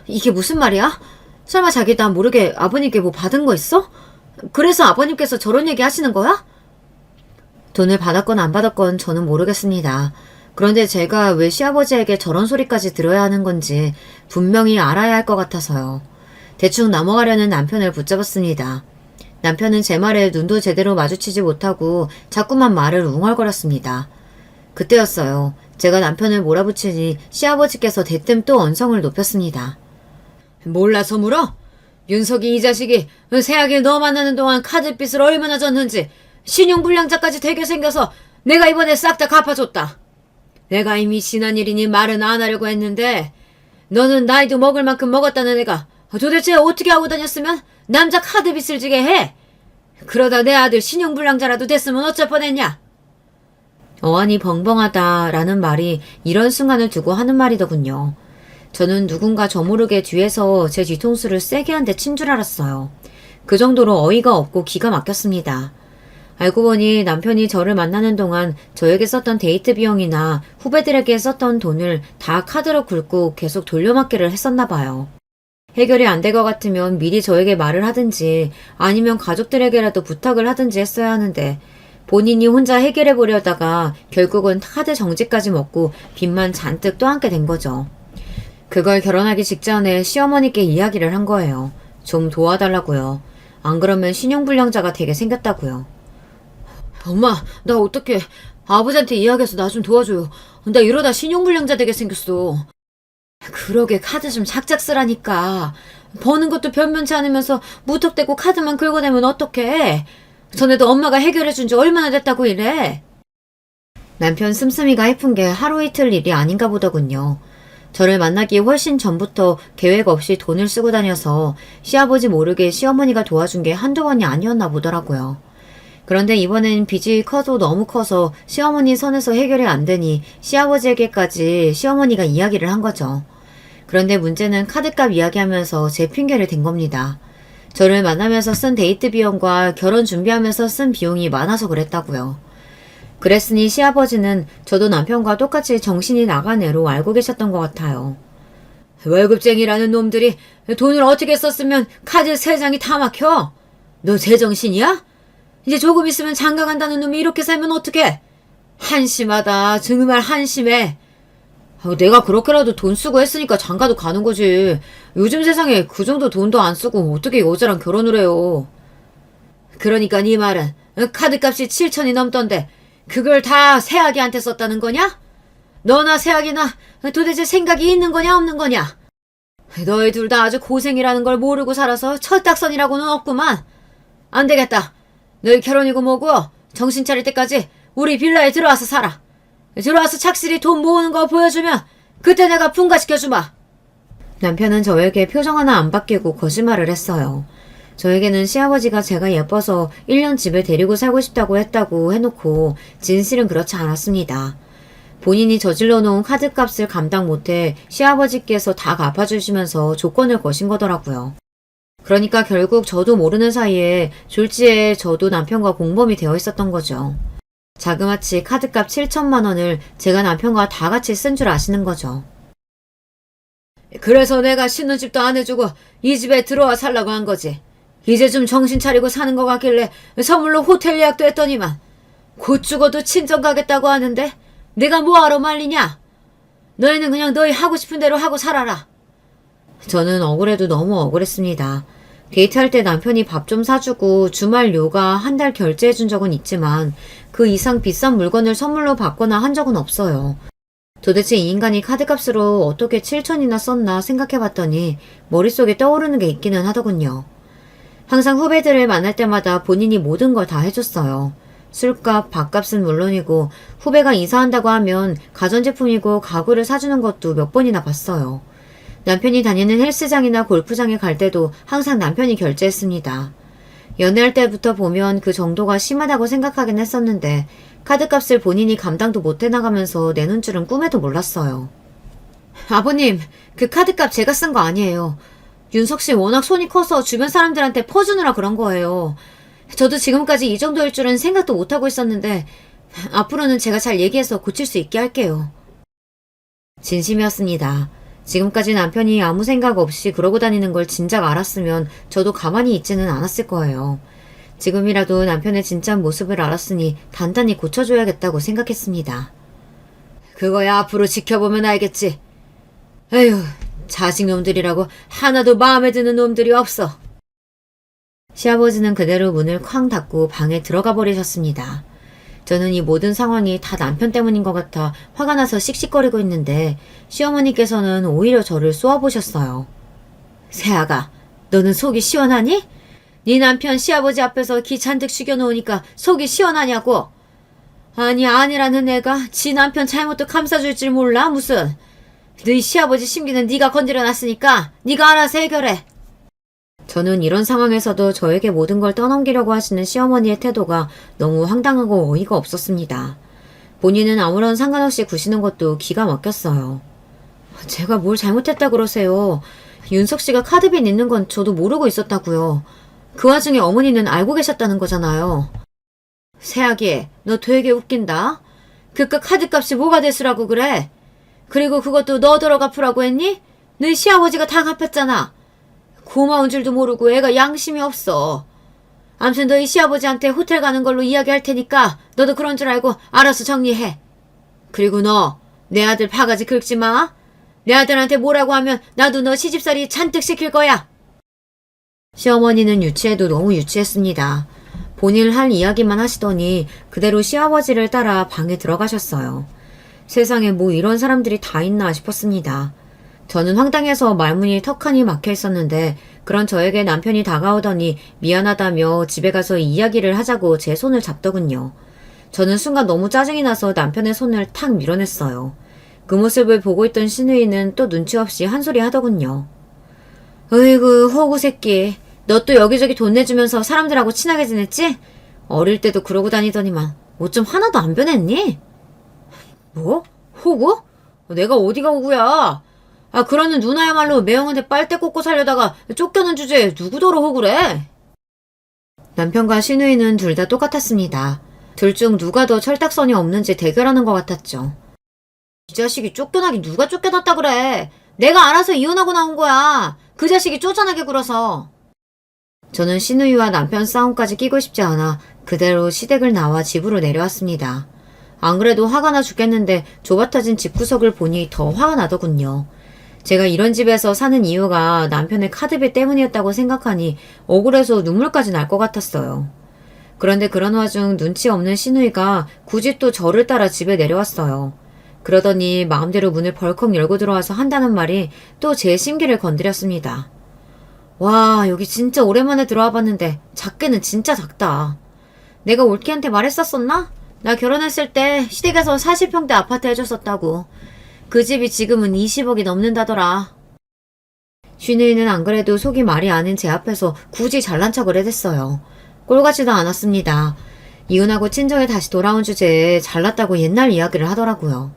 Speaker 1: 이게 무슨 말이야? 설마 자기 나 모르게 아버님께 뭐 받은 거 있어? 그래서 아버님께서 저런 얘기 하시는 거야? 돈을 받았건 안 받았건 저는 모르겠습니다. 그런데 제가 왜 시아버지에게 저런 소리까지 들어야 하는 건지 분명히 알아야 할 것 같아서요. 대충 넘어가려는 남편을 붙잡았습니다. 남편은 제 말에 눈도 제대로 마주치지 못하고 자꾸만 말을 웅얼거렸습니다. 그때였어요. 제가 남편을 몰아붙이니 시아버지께서 대뜸 또 언성을 높였습니다. 몰라서 물어? 윤석이 이 자식이 새아기를 너 만나는 동안 카드빚을 얼마나 졌는지 신용불량자까지 되게 생겨서 내가 이번에 싹 다 갚아줬다. 내가 이미 지난 일이니 말은 안 하려고 했는데 너는 나이도 먹을 만큼 먹었다는 애가 도대체 어떻게 하고 다녔으면 남자 카드빚을 지게 해? 그러다 내 아들 신용불량자라도 됐으면 어쩔 뻔했냐? 어안이 벙벙하다라는 말이 이런 순간을 두고 하는 말이더군요. 저는 누군가 저 모르게 뒤에서 제 뒤통수를 세게 한 대 친 줄 알았어요. 그 정도로 어이가 없고 기가 막혔습니다. 알고 보니 남편이 저를 만나는 동안 저에게 썼던 데이트 비용이나 후배들에게 썼던 돈을 다 카드로 긁고 계속 돌려막기를 했었나 봐요. 해결이 안 될 것 같으면 미리 저에게 말을 하든지 아니면 가족들에게라도 부탁을 하든지 했어야 하는데 본인이 혼자 해결해 보려다가 결국은 카드 정지까지 먹고 빚만 잔뜩 떠안게 된 거죠. 그걸 결혼하기 직전에 시어머니께 이야기를 한 거예요. 좀 도와달라고요. 안 그러면 신용불량자가 되게 생겼다고요. 엄마, 나 어떡해. 아버지한테 이야기해서 나 좀 도와줘요. 나 이러다 신용불량자 되게 생겼어. 그러게 카드 좀 작작 쓰라니까. 버는 것도 변변치 않으면서 무턱대고 카드만 긁어내면 어떡해. 전에도 엄마가 해결해준 지 얼마나 됐다고 이래. 남편 씀씀이가 해픈 게 하루 이틀 일이 아닌가 보더군요. 저를 만나기 훨씬 전부터 계획 없이 돈을 쓰고 다녀서 시아버지 모르게 시어머니가 도와준 게 한두 번이 아니었나 보더라고요. 그런데 이번엔 빚이 커도 너무 커서 시어머니 선에서 해결이 안 되니 시아버지에게까지 시어머니가 이야기를 한 거죠. 그런데 문제는 카드값 이야기하면서 제 핑계를 댄 겁니다. 저를 만나면서 쓴 데이트 비용과 결혼 준비하면서 쓴 비용이 많아서 그랬다고요. 그랬으니 시아버지는 저도 남편과 똑같이 정신이 나간 애로 알고 계셨던 것 같아요. 월급쟁이라는 놈들이 돈을 어떻게 썼으면 카드 3장이 다 막혀? 너 제정신이야? 이제 조금 있으면 장가 간다는 놈이 이렇게 살면 어떡해? 한심하다. 정말 한심해. 내가 그렇게라도 돈 쓰고 했으니까 장가도 가는 거지. 요즘 세상에 그 정도 돈도 안 쓰고 어떻게 여자랑 결혼을 해요. 그러니까 네 말은 카드값이 7천이 넘던데 그걸 다 새아기한테 썼다는 거냐? 너나 새아기나 도대체 생각이 있는 거냐 없는 거냐? 너희 둘 다 아주 고생이라는 걸 모르고 살아서 철딱선이라고는 없구만. 안 되겠다. 너희 결혼이고 뭐고 정신 차릴 때까지 우리 빌라에 들어와서 살아. 들어와서 착실히 돈 모으는 거 보여주면 그때 내가 분가시켜주마. 남편은 저에게 표정 하나 안 바뀌고 거짓말을 했어요. 저에게는 시아버지가 제가 예뻐서 1년 집에 데리고 살고 싶다고 했다고 해놓고 진실은 그렇지 않았습니다. 본인이 저질러 놓은 카드값을 감당 못해 시아버지께서 다 갚아주시면서 조건을 거신 거더라고요. 그러니까 결국 저도 모르는 사이에 졸지에 저도 남편과 공범이 되어 있었던 거죠. 자그마치 카드값 7천만 원을 제가 남편과 다 같이 쓴 줄 아시는 거죠. 그래서 내가 신혼집도 안 해주고 이 집에 들어와 살라고 한 거지. 이제 좀 정신 차리고 사는 것 같길래 선물로 호텔 예약도 했더니만 곧 죽어도 친정 가겠다고 하는데 내가 뭐하러 말리냐? 너희는 그냥 너희 하고 싶은 대로 하고 살아라. 저는 억울해도 너무 억울했습니다. 데이트할 때 남편이 밥 좀 사주고 주말 요가 한 달 결제해준 적은 있지만 그 이상 비싼 물건을 선물로 받거나 한 적은 없어요. 도대체 이 인간이 카드값으로 어떻게 7천이나 썼나 생각해봤더니 머릿속에 떠오르는 게 있기는 하더군요. 항상 후배들을 만날 때마다 본인이 모든 걸 다 해줬어요. 술값, 밥값은 물론이고 후배가 이사한다고 하면 가전제품이고 가구를 사주는 것도 몇 번이나 봤어요. 남편이 다니는 헬스장이나 골프장에 갈 때도 항상 남편이 결제했습니다. 연애할 때부터 보면 그 정도가 심하다고 생각하긴 했었는데 카드값을 본인이 감당도 못 해나가면서 내놓은 줄은 꿈에도 몰랐어요. 아버님, 그 카드값 제가 쓴 거 아니에요. 윤석 씨 워낙 손이 커서 주변 사람들한테 퍼주느라 그런 거예요. 저도 지금까지 이 정도일 줄은 생각도 못하고 있었는데 앞으로는 제가 잘 얘기해서 고칠 수 있게 할게요. 진심이었습니다. 지금까지 남편이 아무 생각 없이 그러고 다니는 걸 진작 알았으면 저도 가만히 있지는 않았을 거예요. 지금이라도 남편의 진짜 모습을 알았으니 단단히 고쳐줘야겠다고 생각했습니다. 그거야 앞으로 지켜보면 알겠지. 에휴, 자식놈들이라고 하나도 마음에 드는 놈들이 없어. 시아버지는 그대로 문을 쾅 닫고 방에 들어가 버리셨습니다. 저는 이 모든 상황이 다 남편 때문인 것 같아 화가 나서 씩씩거리고 있는데 시어머니께서는 오히려 저를 쏘아보셨어요. 새아가, 너는 속이 시원하니? 네 남편 시아버지 앞에서 기 잔뜩 죽여놓으니까 속이 시원하냐고? 아니 아니라는 애가 지 남편 잘못도 감싸줄 줄 몰라 무슨. 너희 시아버지 심기는 네가 건드려놨으니까 네가 알아서 해결해. 저는 이런 상황에서도 저에게 모든 걸 떠넘기려고 하시는 시어머니의 태도가 너무 황당하고 어이가 없었습니다. 본인은 아무런 상관없이 구시는 것도 기가 막혔어요. 제가 뭘 잘못했다 그러세요. 윤석 씨가 카드빚 있는 건 저도 모르고 있었다고요. 그 와중에 어머니는 알고 계셨다는 거잖아요. 새아기, 너 되게 웃긴다. 그깟 카드값이 뭐가 됐으라고 그래? 그리고 그것도 너더러 갚으라고 했니? 너희 시아버지가 다 갚았잖아. 고마운 줄도 모르고 애가 양심이 없어. 암튼 너희 시아버지한테 호텔 가는 걸로 이야기할 테니까 너도 그런 줄 알고 알아서 정리해. 그리고 너, 내 아들 바가지 긁지 마. 내 아들한테 뭐라고 하면 나도 너 시집살이 잔뜩 시킬 거야. 시어머니는 유치해도 너무 유치했습니다. 본인 할 이야기만 하시더니 그대로 시아버지를 따라 방에 들어가셨어요. 세상에 뭐 이런 사람들이 다 있나 싶었습니다. 저는 황당해서 말문이 턱하니 막혀 있었는데 그런 저에게 남편이 다가오더니 미안하다며 집에 가서 이야기를 하자고 제 손을 잡더군요. 저는 순간 너무 짜증이 나서 남편의 손을 탁 밀어냈어요. 그 모습을 보고 있던 시누이는 또 눈치 없이 한 소리 하더군요. 으이구 호구 새끼, 너 또 여기저기 돈 내주면서 사람들하고 친하게 지냈지? 어릴 때도 그러고 다니더니만 옷 좀 하나도 안 변했니? 뭐? 호구? 내가 어디가 호구야? 아, 그러는 누나야말로 매형한테 빨대 꽂고 살려다가 쫓겨난 주제에 누구더러 호구래? 남편과 시누이는 둘 다 똑같았습니다. 둘 중 누가 더 철딱선이 없는지 대결하는 것 같았죠. 이 자식이 쫓겨나긴 누가 쫓겨났다 그래. 내가 알아서 이혼하고 나온 거야. 그 자식이 쫓아나게 굴어서. 저는 시누이와 남편 싸움까지 끼고 싶지 않아 그대로 시댁을 나와 집으로 내려왔습니다. 안 그래도 화가 나 죽겠는데 좁아터진 집구석을 보니 더 화가 나더군요. 제가 이런 집에서 사는 이유가 남편의 카드비 때문이었다고 생각하니 억울해서 눈물까지 날 것 같았어요. 그런데 그런 와중 눈치 없는 시누이가 굳이 또 저를 따라 집에 내려왔어요. 그러더니 마음대로 문을 벌컥 열고 들어와서 한다는 말이 또 제 심기를 건드렸습니다. 와, 여기 진짜 오랜만에 들어와 봤는데 작게는 진짜 작다. 내가 올케한테 말했었었나? 나 결혼했을 때 시댁에서 40평대 아파트 해줬었다고. 그 집이 지금은 20억이 넘는다더라. 쉬누이는 안 그래도 속이 말이 아닌 제 앞에서 굳이 잘난 척을 해댔어요. 꼴같지도 않았습니다. 이혼하고 친정에 다시 돌아온 주제에 잘났다고 옛날 이야기를 하더라고요.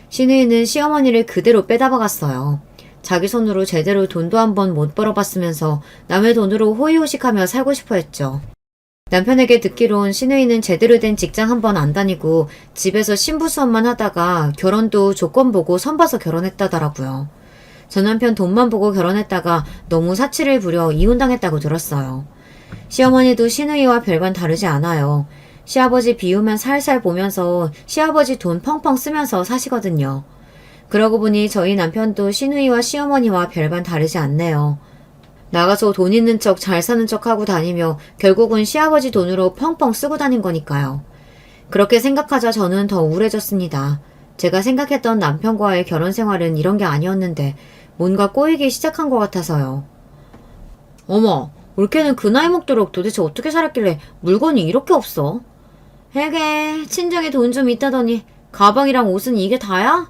Speaker 1: 쉬누이는 시어머니를 그대로 빼다박았어요. 자기 손으로 제대로 돈도 한번 못 벌어봤으면서 남의 돈으로 호의호식하며 살고 싶어 했죠. 남편에게 듣기론 시누이는 제대로 된 직장 한 번 안 다니고 집에서 신부 수업만 하다가 결혼도 조건 보고 선봐서 결혼했다더라고요. 저 남편 돈만 보고 결혼했다가 너무 사치를 부려 이혼당했다고 들었어요. 시어머니도 시누이와 별반 다르지 않아요. 시아버지 비우면 살살 보면서 시아버지 돈 펑펑 쓰면서 사시거든요. 그러고 보니 저희 남편도 시누이와 시어머니와 별반 다르지 않네요. 나가서 돈 있는 척 잘 사는 척 하고 다니며 결국은 시아버지 돈으로 펑펑 쓰고 다닌 거니까요. 그렇게 생각하자 저는 더 우울해졌습니다. 제가 생각했던 남편과의 결혼 생활은 이런 게 아니었는데 뭔가 꼬이기 시작한 것 같아서요. 어머, 올케는 그 나이 먹도록 도대체 어떻게 살았길래 물건이 이렇게 없어? 에게, 친정에 돈 좀 있다더니 가방이랑 옷은 이게 다야?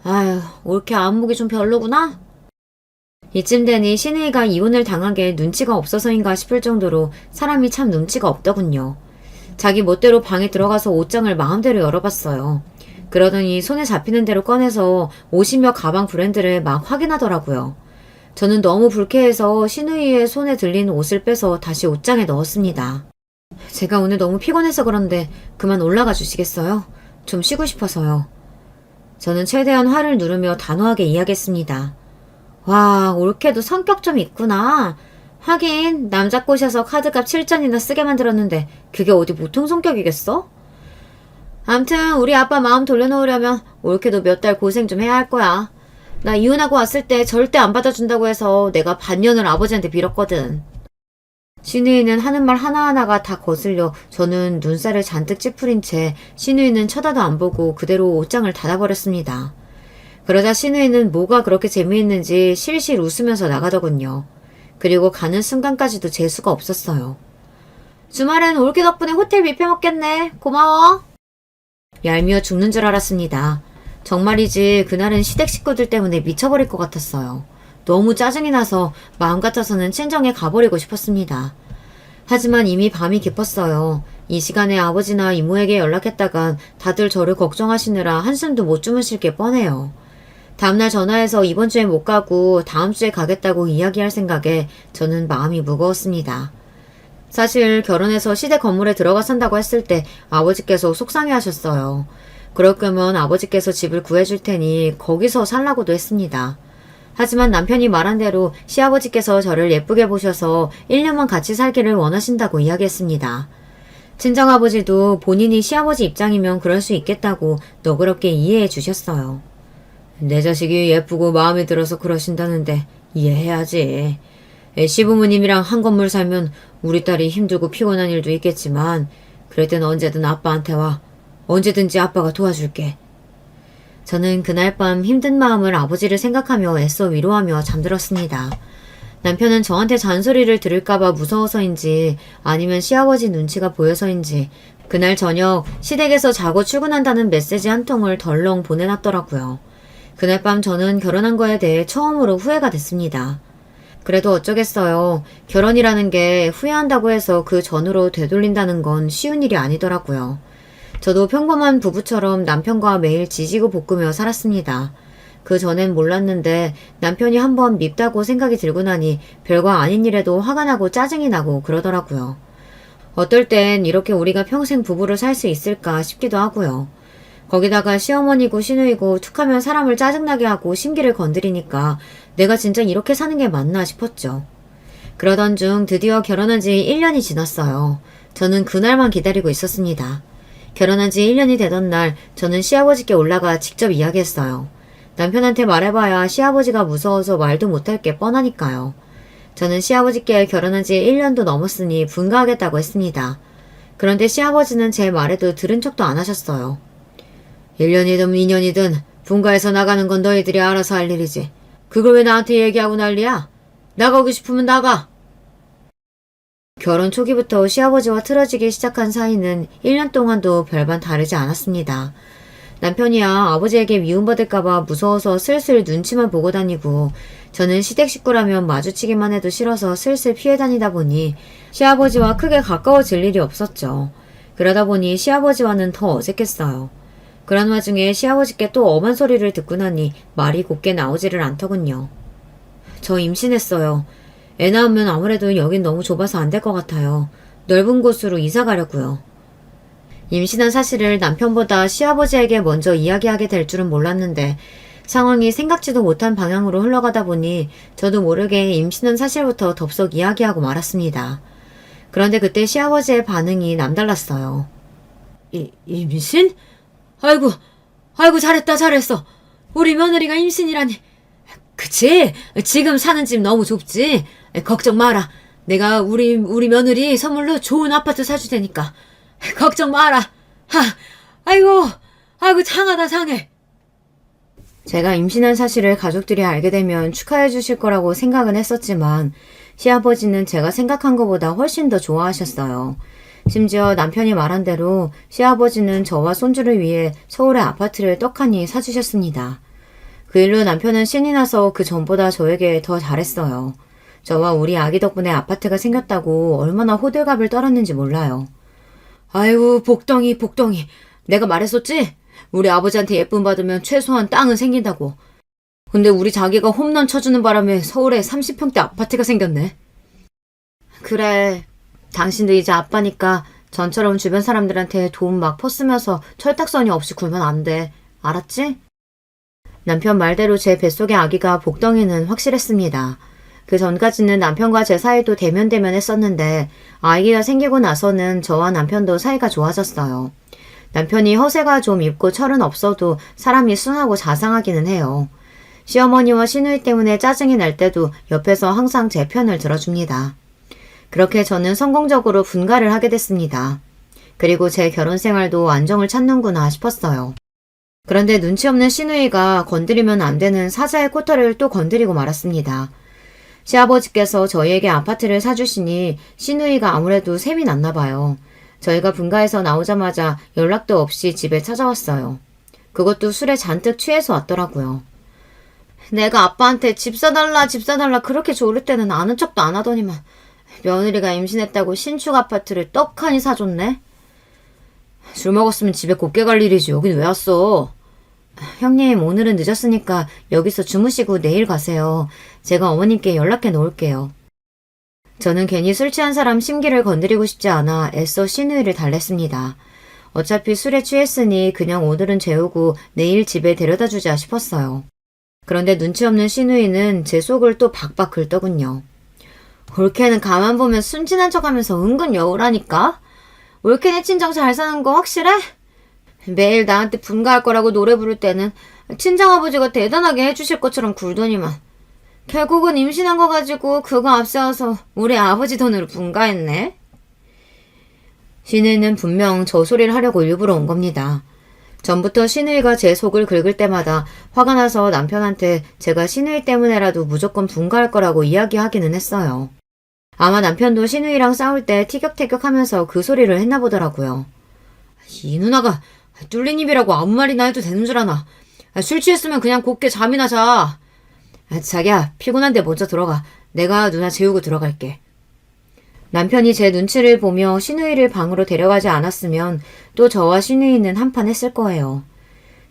Speaker 1: 아휴, 올케 안목이 좀 별로구나? 이쯤 되니 신우이가 이혼을 당한 게 눈치가 없어서인가 싶을 정도로 사람이 참 눈치가 없더군요. 자기 멋대로 방에 들어가서 옷장을 마음대로 열어봤어요. 그러더니 손에 잡히는 대로 꺼내서 옷이며 가방 브랜드를 막 확인하더라고요. 저는 너무 불쾌해서 신우이의 손에 들린 옷을 빼서 다시 옷장에 넣었습니다. 제가 오늘 너무 피곤해서 그런데 그만 올라가 주시겠어요? 좀 쉬고 싶어서요. 저는 최대한 화를 누르며 단호하게 이야기했습니다. 와, 올케도 성격 좀 있구나. 하긴 남자 꼬셔서 카드값 7전이나 쓰게 만들었는데 그게 어디 보통 성격이겠어? 암튼 우리 아빠 마음 돌려놓으려면 올케도 몇 달 고생 좀 해야 할 거야. 나 이혼하고 왔을 때 절대 안 받아준다고 해서 내가 반년을 아버지한테 빌었거든. 신우이는 하는 말 하나하나가 다 거슬려 저는 눈살을 잔뜩 찌푸린 채 신우이는 쳐다도 안 보고 그대로 옷장을 닫아버렸습니다. 그러자 신우이는 뭐가 그렇게 재미있는지 실실 웃으면서 나가더군요. 그리고 가는 순간까지도 재수가 없었어요. 주말엔 올케 덕분에 호텔 뷔페 먹겠네. 고마워. 얄미워 죽는 줄 알았습니다. 정말이지 그날은 시댁 식구들 때문에 미쳐버릴 것 같았어요. 너무 짜증이 나서 마음 같아서는 친정에 가버리고 싶었습니다. 하지만 이미 밤이 깊었어요. 이 시간에 아버지나 이모에게 연락했다간 다들 저를 걱정하시느라 한숨도 못 주무실 게 뻔해요. 다음날 전화해서 이번 주에 못 가고 다음 주에 가겠다고 이야기할 생각에 저는 마음이 무거웠습니다. 사실 결혼해서 시댁 건물에 들어가 산다고 했을 때 아버지께서 속상해 하셨어요. 그럴 거면 아버지께서 집을 구해줄 테니 거기서 살라고도 했습니다. 하지만 남편이 말한 대로 시아버지께서 저를 예쁘게 보셔서 1년만 같이 살기를 원하신다고 이야기했습니다. 친정아버지도 본인이 시아버지 입장이면 그럴 수 있겠다고 너그럽게 이해해 주셨어요. 내 자식이 예쁘고 마음에 들어서 그러신다는데 이해해야지. 시부모님이랑 한 건물 살면 우리 딸이 힘들고 피곤한 일도 있겠지만 그럴 땐 언제든 아빠한테 와. 언제든지 아빠가 도와줄게. 저는 그날 밤 힘든 마음을 아버지를 생각하며 애써 위로하며 잠들었습니다. 남편은 저한테 잔소리를 들을까봐 무서워서인지 아니면 시아버지 눈치가 보여서인지 그날 저녁 시댁에서 자고 출근한다는 메시지 한 통을 덜렁 보내놨더라고요. 그날 밤 저는 결혼한 거에 대해 처음으로 후회가 됐습니다. 그래도 어쩌겠어요. 결혼이라는 게 후회한다고 해서 그 전으로 되돌린다는 건 쉬운 일이 아니더라고요. 저도 평범한 부부처럼 남편과 매일 지지고 볶으며 살았습니다. 그 전엔 몰랐는데 남편이 한번 밉다고 생각이 들고 나니 별거 아닌 일에도 화가 나고 짜증이 나고 그러더라고요. 어떨 땐 이렇게 우리가 평생 부부로 살 수 있을까 싶기도 하고요. 거기다가 시어머니고 시누이고 툭하면 사람을 짜증나게 하고 심기를 건드리니까 내가 진짜 이렇게 사는 게 맞나 싶었죠. 그러던 중 드디어 결혼한 지 1년이 지났어요. 저는 그날만 기다리고 있었습니다. 결혼한 지 1년이 되던 날 저는 시아버지께 올라가 직접 이야기했어요. 남편한테 말해봐야 시아버지가 무서워서 말도 못할 게 뻔하니까요. 저는 시아버지께 결혼한 지 1년도 넘었으니 분가하겠다고 했습니다. 그런데 시아버지는 제 말에도 들은 척도 안 하셨어요. 1년이든 2년이든 분가해서 나가는 건 너희들이 알아서 할 일이지. 그걸 왜 나한테 얘기하고 난리야? 나가고 싶으면 나가. 결혼 초기부터 시아버지와 틀어지기 시작한 사이는 1년 동안도 별반 다르지 않았습니다. 남편이야 아버지에게 미움받을까봐 무서워서 슬슬 눈치만 보고 다니고 저는 시댁 식구라면 마주치기만 해도 싫어서 슬슬 피해 다니다 보니 시아버지와 크게 가까워질 일이 없었죠. 그러다 보니 시아버지와는 더 어색했어요. 그런 와중에 시아버지께 또 엄한 소리를 듣고 나니 말이 곱게 나오지를 않더군요. 저 임신했어요. 애 낳으면 아무래도 여긴 너무 좁아서 안 될 것 같아요. 넓은 곳으로 이사 가려고요. 임신한 사실을 남편보다 시아버지에게 먼저 이야기하게 될 줄은 몰랐는데 상황이 생각지도 못한 방향으로 흘러가다 보니 저도 모르게 임신한 사실부터 덥석 이야기하고 말았습니다. 그런데 그때 시아버지의 반응이 남달랐어요. 임신? 아이고 잘했어. 우리 며느리가 임신이라니. 그치? 지금 사는 집 너무 좁지? 걱정 마라. 내가 우리 며느리 선물로 좋은 아파트 사줄 테니까. 걱정 마라. 아이고 상하다 상해. 제가 임신한 사실을 가족들이 알게 되면 축하해 주실 거라고 생각은 했었지만 시아버지는 제가 생각한 것보다 훨씬 더 좋아하셨어요. 심지어 남편이 말한 대로 시아버지는 저와 손주를 위해 서울의 아파트를 떡하니 사주셨습니다. 그 일로 남편은 신이 나서 그 전보다 저에게 더 잘했어요. 저와 우리 아기 덕분에 아파트가 생겼다고 얼마나 호들갑을 떨었는지 몰라요. 아이고, 복덩이, 복덩이. 내가 말했었지? 우리 아버지한테 예쁨 받으면 최소한 땅은 생긴다고. 근데 우리 자기가 홈런 쳐주는 바람에 서울에 30평대 아파트가 생겼네. 그래. 당신도 이제 아빠니까 전처럼 주변 사람들한테 돈 막 퍼쓰면서 철딱서니 없이 굴면 안 돼. 알았지? 남편 말대로 제 뱃속의 아기가 복덩이는 확실했습니다. 그 전까지는 남편과 제 사이도 대면대면했었는데 아기가 생기고 나서는 저와 남편도 사이가 좋아졌어요. 남편이 허세가 좀 있고 철은 없어도 사람이 순하고 자상하기는 해요. 시어머니와 시누이 때문에 짜증이 날 때도 옆에서 항상 제 편을 들어줍니다. 그렇게 저는 성공적으로 분가를 하게 됐습니다. 그리고 제 결혼 생활도 안정을 찾는구나 싶었어요. 그런데 눈치 없는 시누이가 건드리면 안 되는 사자의 코털을 또 건드리고 말았습니다. 시아버지께서 저희에게 아파트를 사주시니 시누이가 아무래도 셈이 났나 봐요. 저희가 분가해서 나오자마자 연락도 없이 집에 찾아왔어요. 그것도 술에 잔뜩 취해서 왔더라고요. 내가 아빠한테 집 사달라 집 사달라 그렇게 조를 때는 아는 척도 안 하더니만 며느리가 임신했다고 신축 아파트를 떡하니 사줬네. 술 먹었으면 집에 곱게 갈 일이지 여긴 왜 왔어? 형님, 오늘은 늦었으니까 여기서 주무시고 내일 가세요. 제가 어머님께 연락해 놓을게요. 저는 괜히 술 취한 사람 심기를 건드리고 싶지 않아 애써 시누이를 달랬습니다. 어차피 술에 취했으니 그냥 오늘은 재우고 내일 집에 데려다 주자 싶었어요. 그런데 눈치 없는 시누이는 제 속을 또 박박 긁더군요. 올케는 가만 보면 순진한 척하면서 은근 여우라니까? 올케네 친정 잘 사는 거 확실해? 매일 나한테 분가할 거라고 노래 부를 때는 친정아버지가 대단하게 해주실 것처럼 굴더니만 결국은 임신한 거 가지고 그거 앞세워서 우리 아버지 돈으로 분가했네. 시누이는 분명 저 소리를 하려고 일부러 온 겁니다. 전부터 시누이가 제 속을 긁을 때마다 화가 나서 남편한테 제가 시누이 때문에라도 무조건 분가할 거라고 이야기하기는 했어요. 아마 남편도 시누이랑 싸울 때 티격태격하면서 그 소리를 했나 보더라고요. 이 누나가 뚫린 입이라고 아무 말이나 해도 되는 줄 아나. 술 취했으면 그냥 곱게 잠이나 자. 자기야, 피곤한데 먼저 들어가. 내가 누나 재우고 들어갈게. 남편이 제 눈치를 보며 시누이를 방으로 데려가지 않았으면 또 저와 시누이는 한판 했을 거예요.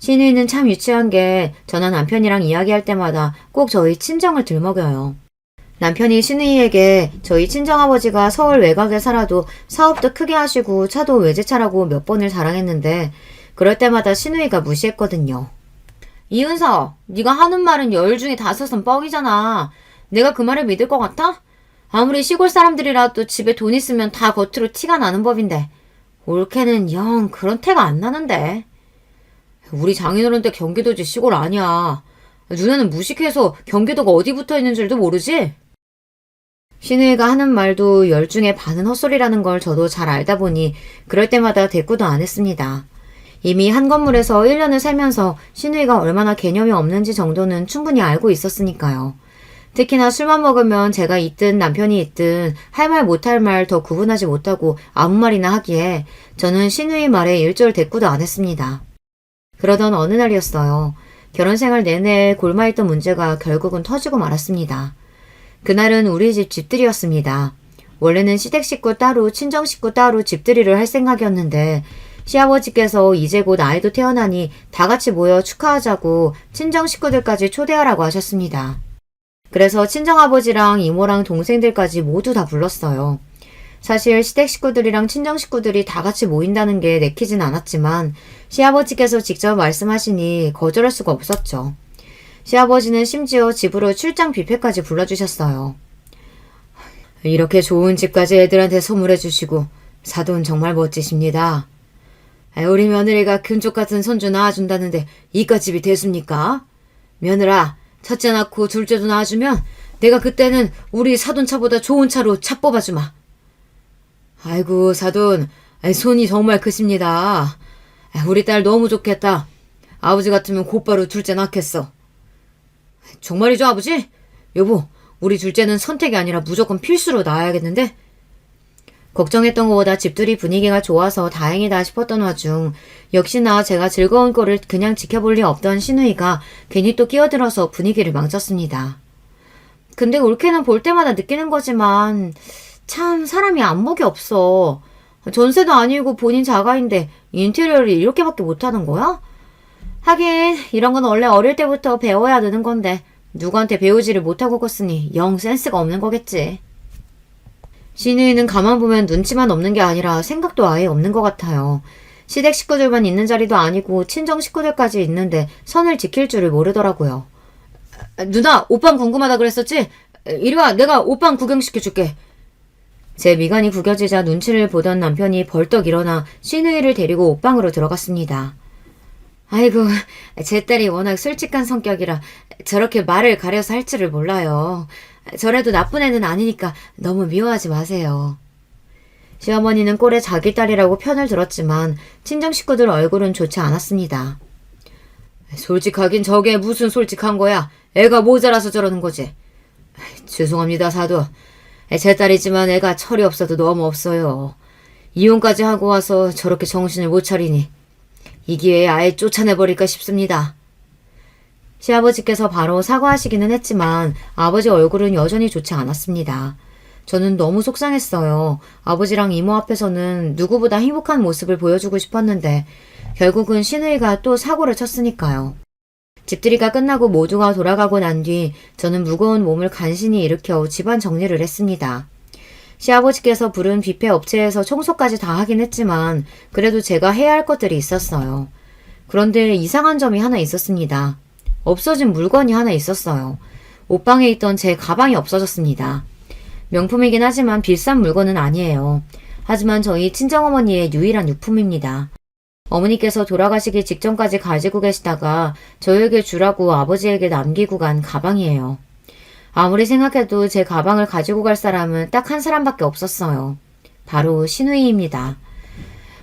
Speaker 1: 시누이는 참 유치한 게 저는 남편이랑 이야기할 때마다 꼭 저희 친정을 들먹여요. 남편이 시누이에게 저희 친정아버지가 서울 외곽에 살아도 사업도 크게 하시고 차도 외제차라고 몇 번을 자랑했는데 그럴 때마다 시누이가 무시했거든요. 이은서, 네가 하는 말은 10 중에 5은 뻥이잖아. 내가 그 말을 믿을 것 같아? 아무리 시골 사람들이라도 집에 돈 있으면 다 겉으로 티가 나는 법인데 올케는 영 그런 태가 안 나는데. 우리 장인어른때 경기도지 시골 아니야. 누나는 무식해서 경기도가 어디 붙어있는 줄도 모르지? 시누이가 하는 말도 10 중에 반은 헛소리라는 걸 저도 잘 알다 보니 그럴 때마다 대꾸도 안 했습니다. 이미 한 건물에서 1년을 살면서 시누이가 얼마나 개념이 없는지 정도는 충분히 알고 있었으니까요. 특히나 술만 먹으면 제가 있든 남편이 있든 할 말 못할 말 더 구분하지 못하고 아무 말이나 하기에 저는 시누이 말에 일절 대꾸도 안 했습니다. 그러던 어느 날이었어요. 결혼생활 내내 골마있던 문제가 결국은 터지고 말았습니다. 그날은 우리 집 집들이였습니다. 원래는 시댁 식구 따로 친정 식구 따로 집들이를 할 생각이었는데 시아버지께서 이제 곧 아이도 태어나니 다 같이 모여 축하하자고 친정 식구들까지 초대하라고 하셨습니다. 그래서 친정아버지랑 이모랑 동생들까지 모두 다 불렀어요. 사실 시댁 식구들이랑 친정 식구들이 다 같이 모인다는 게 내키진 않았지만 시아버지께서 직접 말씀하시니 거절할 수가 없었죠. 시아버지는 심지어 집으로 출장 뷔페까지 불러주셨어요. 이렇게 좋은 집까지 애들한테 선물해 주시고 사돈 정말 멋지십니다. 우리 며느리가 금쪽 같은 손주 낳아준다는데 이깟집이 됐습니까? 며느라, 첫째 낳고 둘째도 낳아주면 내가 그때는 우리 사돈차보다 좋은 차로 차 뽑아주마. 아이고 사돈, 손이 정말 크십니다. 우리 딸 너무 좋겠다. 아버지 같으면 곧바로 둘째 낳겠어. 정말이죠 아버지? 여보, 우리 둘째는 선택이 아니라 무조건 필수로 낳아야겠는데? 걱정했던 것보다 집들이 분위기가 좋아서 다행이다 싶었던 와중 역시나 제가 즐거운 꼴을 그냥 지켜볼 리 없던 신우이가 괜히 또 끼어들어서 분위기를 망쳤습니다. 근데 올케는 볼 때마다 느끼는 거지만 참 사람이 안목이 없어. 전세도 아니고 본인 자가인데 인테리어를 이렇게밖에 못하는 거야? 하긴 이런 건 원래 어릴 때부터 배워야 느는 건데 누구한테 배우지를 못하고 컸으니 영 센스가 없는 거겠지. 신우이는 가만 보면 눈치만 없는 게 아니라 생각도 아예 없는 것 같아요. 시댁 식구들만 있는 자리도 아니고 친정 식구들까지 있는데 선을 지킬 줄을 모르더라고요. 누나, 오빤 궁금하다 그랬었지? 이리 와, 내가 오빤 구경시켜줄게. 제 미간이 구겨지자 눈치를 보던 남편이 벌떡 일어나 신우이를 데리고 옷방으로 들어갔습니다. 아이고, 제 딸이 워낙 솔직한 성격이라 저렇게 말을 가려서 할 줄을 몰라요. 저래도 나쁜 애는 아니니까 너무 미워하지 마세요. 시어머니는 꼴에 자기 딸이라고 편을 들었지만 친정 식구들 얼굴은 좋지 않았습니다. 솔직하긴 저게 무슨 솔직한 거야. 애가 모자라서 저러는 거지. 죄송합니다, 사도. 제 딸이지만 애가 철이 없어도 너무 없어요. 이혼까지 하고 와서 저렇게 정신을 못 차리니 이 기회에 아예 쫓아내버릴까 싶습니다. 시아버지께서 바로 사과하시기는 했지만 아버지 얼굴은 여전히 좋지 않았습니다. 저는 너무 속상했어요. 아버지랑 이모 앞에서는 누구보다 행복한 모습을 보여주고 싶었는데 결국은 신우이가 또 사고를 쳤으니까요. 집들이가 끝나고 모두가 돌아가고 난 뒤 저는 무거운 몸을 간신히 일으켜 집안 정리를 했습니다. 시아버지께서 부른 뷔페 업체에서 청소까지 다 하긴 했지만 그래도 제가 해야 할 것들이 있었어요. 그런데 이상한 점이 하나 있었습니다. 없어진 물건이 하나 있었어요. 옷방에 있던 제 가방이 없어졌습니다. 명품이긴 하지만 비싼 물건은 아니에요. 하지만 저희 친정어머니의 유일한 유품입니다. 어머니께서 돌아가시기 직전까지 가지고 계시다가 저에게 주라고 아버지에게 남기고 간 가방이에요. 아무리 생각해도 제 가방을 가지고 갈 사람은 딱 한 사람밖에 없었어요. 바로 신우이입니다.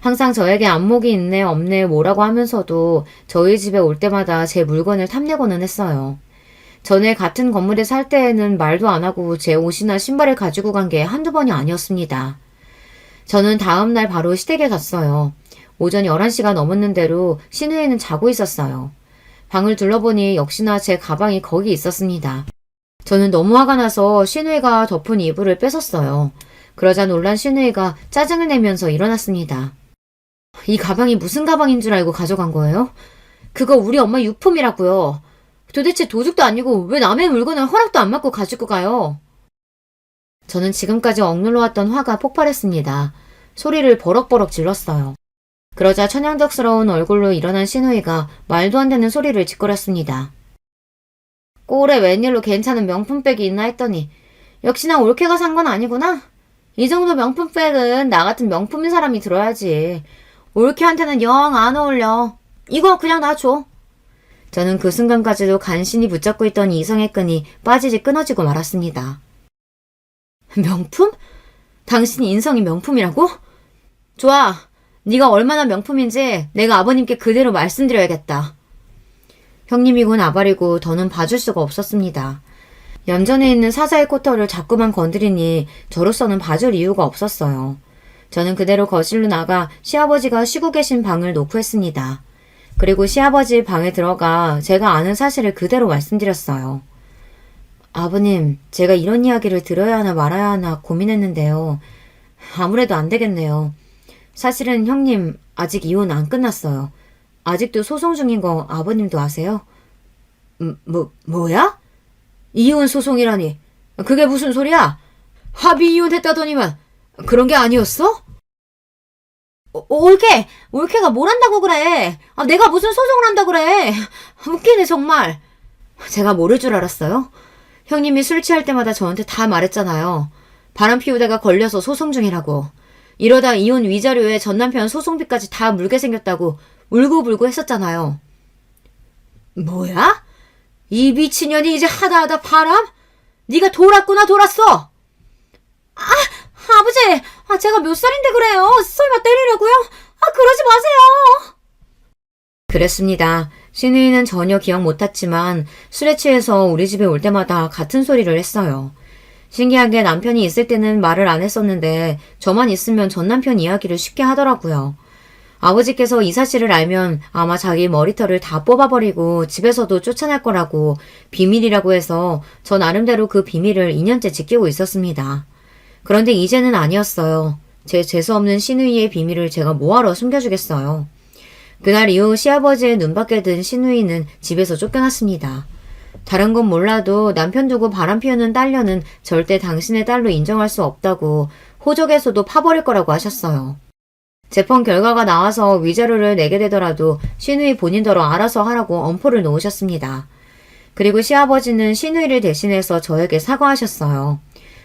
Speaker 1: 항상 저에게 안목이 있네 없네 뭐라고 하면서도 저희 집에 올 때마다 제 물건을 탐내고는 했어요. 전에 같은 건물에 살 때에는 말도 안 하고 제 옷이나 신발을 가지고 간 게 한두 번이 아니었습니다. 저는 다음날 바로 시댁에 갔어요. 오전 11시가 넘었는데도 신우이는 자고 있었어요. 방을 둘러보니 역시나 제 가방이 거기 있었습니다. 저는 너무 화가 나서 신우이가 덮은 이불을 뺏었어요. 그러자 놀란 신우이가 짜증을 내면서 일어났습니다. 이 가방이 무슨 가방인 줄 알고 가져간 거예요? 그거 우리 엄마 유품이라고요. 도대체 도둑도 아니고 왜 남의 물건을 허락도 안 받고 가지고 가요? 저는 지금까지 억눌러왔던 화가 폭발했습니다. 소리를 버럭버럭 질렀어요. 그러자 천연덕스러운 얼굴로 일어난 신우이가 말도 안 되는 소리를 짓거렸습니다. 꼴에 웬일로 괜찮은 명품백이 있나 했더니 역시나 올케가 산 건 아니구나? 이 정도 명품백은 나 같은 명품인 사람이 들어야지. 올케한테는 영 안 어울려. 이거 그냥 놔줘. 저는 그 순간까지도 간신히 붙잡고 있던 이성의 끈이 빠지지 끊어지고 말았습니다. 명품? 당신이 인성이 명품이라고? 좋아. 네가 얼마나 명품인지 내가 아버님께 그대로 말씀드려야겠다. 형님이고 나발이고 더는 봐줄 수가 없었습니다. 얌전해 있는 사자의 코털을 자꾸만 건드리니 저로서는 봐줄 이유가 없었어요. 저는 그대로 거실로 나가 시아버지가 쉬고 계신 방을 노크했습니다. 그리고 시아버지 방에 들어가 제가 아는 사실을 그대로 말씀드렸어요. 아버님, 제가 이런 이야기를 들어야 하나 말아야 하나 고민했는데요. 아무래도 안 되겠네요. 사실은 형님 아직 이혼 안 끝났어요. 아직도 소송 중인 거 아버님도 아세요? 뭐야? 이혼 소송이라니. 그게 무슨 소리야? 합의 이혼했다더니만 그런 게 아니었어? 올케가 뭘 한다고 그래? 내가 무슨 소송을 한다고 그래? 웃기네 정말. 제가 모를 줄 알았어요? 형님이 술 취할 때마다 저한테 다 말했잖아요. 바람 피우다가 걸려서 소송 중이라고. 이러다 이혼 위자료에 전남편 소송비까지 다 물게 생겼다고 울고불고 했었잖아요. 뭐야? 이 미친년이 이제 하다하다 바람? 네가 돌았구나 돌았어. 아버지, 제가 몇 살인데 그래요? 설마 때리려고요? 그러지 마세요. 그랬습니다. 신우이는 전혀 기억 못했지만 술에 취해서 우리 집에 올 때마다 같은 소리를 했어요. 신기한 게 남편이 있을 때는 말을 안 했었는데 저만 있으면 전 남편 이야기를 쉽게 하더라고요. 아버지께서 이 사실을 알면 아마 자기 머리털을 다 뽑아버리고 집에서도 쫓아낼 거라고 비밀이라고 해서 저 나름대로 그 비밀을 2년째 지키고 있었습니다. 그런데 이제는 아니었어요. 제 재수없는 시누이의 비밀을 제가 뭐하러 숨겨주겠어요. 그날 이후 시아버지의 눈밖에 든 시누이는 집에서 쫓겨났습니다. 다른 건 몰라도 남편 두고 바람 피우는 딸녀는 절대 당신의 딸로 인정할 수 없다고 호적에서도 파버릴 거라고 하셨어요. 재판 결과가 나와서 위자료를 내게 되더라도 시누이 본인더러 알아서 하라고 엄포를 놓으셨습니다. 그리고 시아버지는 시누이를 대신해서 저에게 사과하셨어요.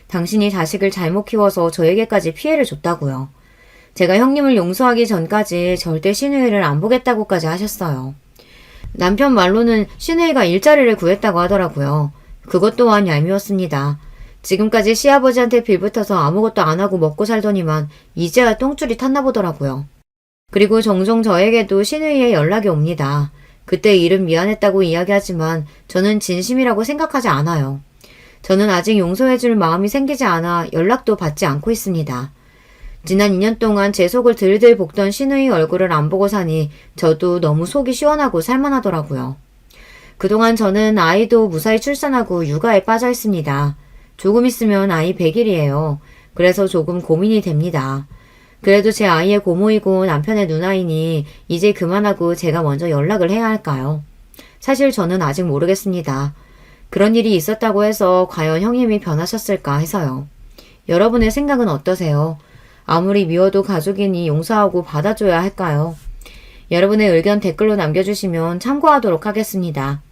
Speaker 1: 당신이 자식을 잘못 키워서 저에게까지 피해를 줬다고요. 제가 형님을 용서하기 전까지 절대 시누이를 안 보겠다고까지 하셨어요. 남편 말로는 시누이가 일자리를 구했다고 하더라고요. 그것 또한 얄미웠습니다. 지금까지 시아버지한테 빌붙어서 아무것도 안 하고 먹고 살더니만 이제야 똥줄이 탔나 보더라고요. 그리고 종종 저에게도 시누이의 연락이 옵니다. 그때 일은 미안했다고 이야기하지만 저는 진심이라고 생각하지 않아요. 저는 아직 용서해줄 마음이 생기지 않아 연락도 받지 않고 있습니다. 지난 2년 동안 제 속을 들들 볶던 시누이 얼굴을 안 보고 사니 저도 너무 속이 시원하고 살만하더라고요. 그동안 저는 아이도 무사히 출산하고 육아에 빠져 있습니다. 조금 있으면 아이 100일이에요. 그래서 조금 고민이 됩니다. 그래도 제 아이의 고모이고 남편의 누나이니 이제 그만하고 제가 먼저 연락을 해야 할까요? 사실 저는 아직 모르겠습니다. 그런 일이 있었다고 해서 과연 형님이 변하셨을까 해서요. 여러분의 생각은 어떠세요? 아무리 미워도 가족이니 용서하고 받아줘야 할까요? 여러분의 의견 댓글로 남겨주시면 참고하도록 하겠습니다.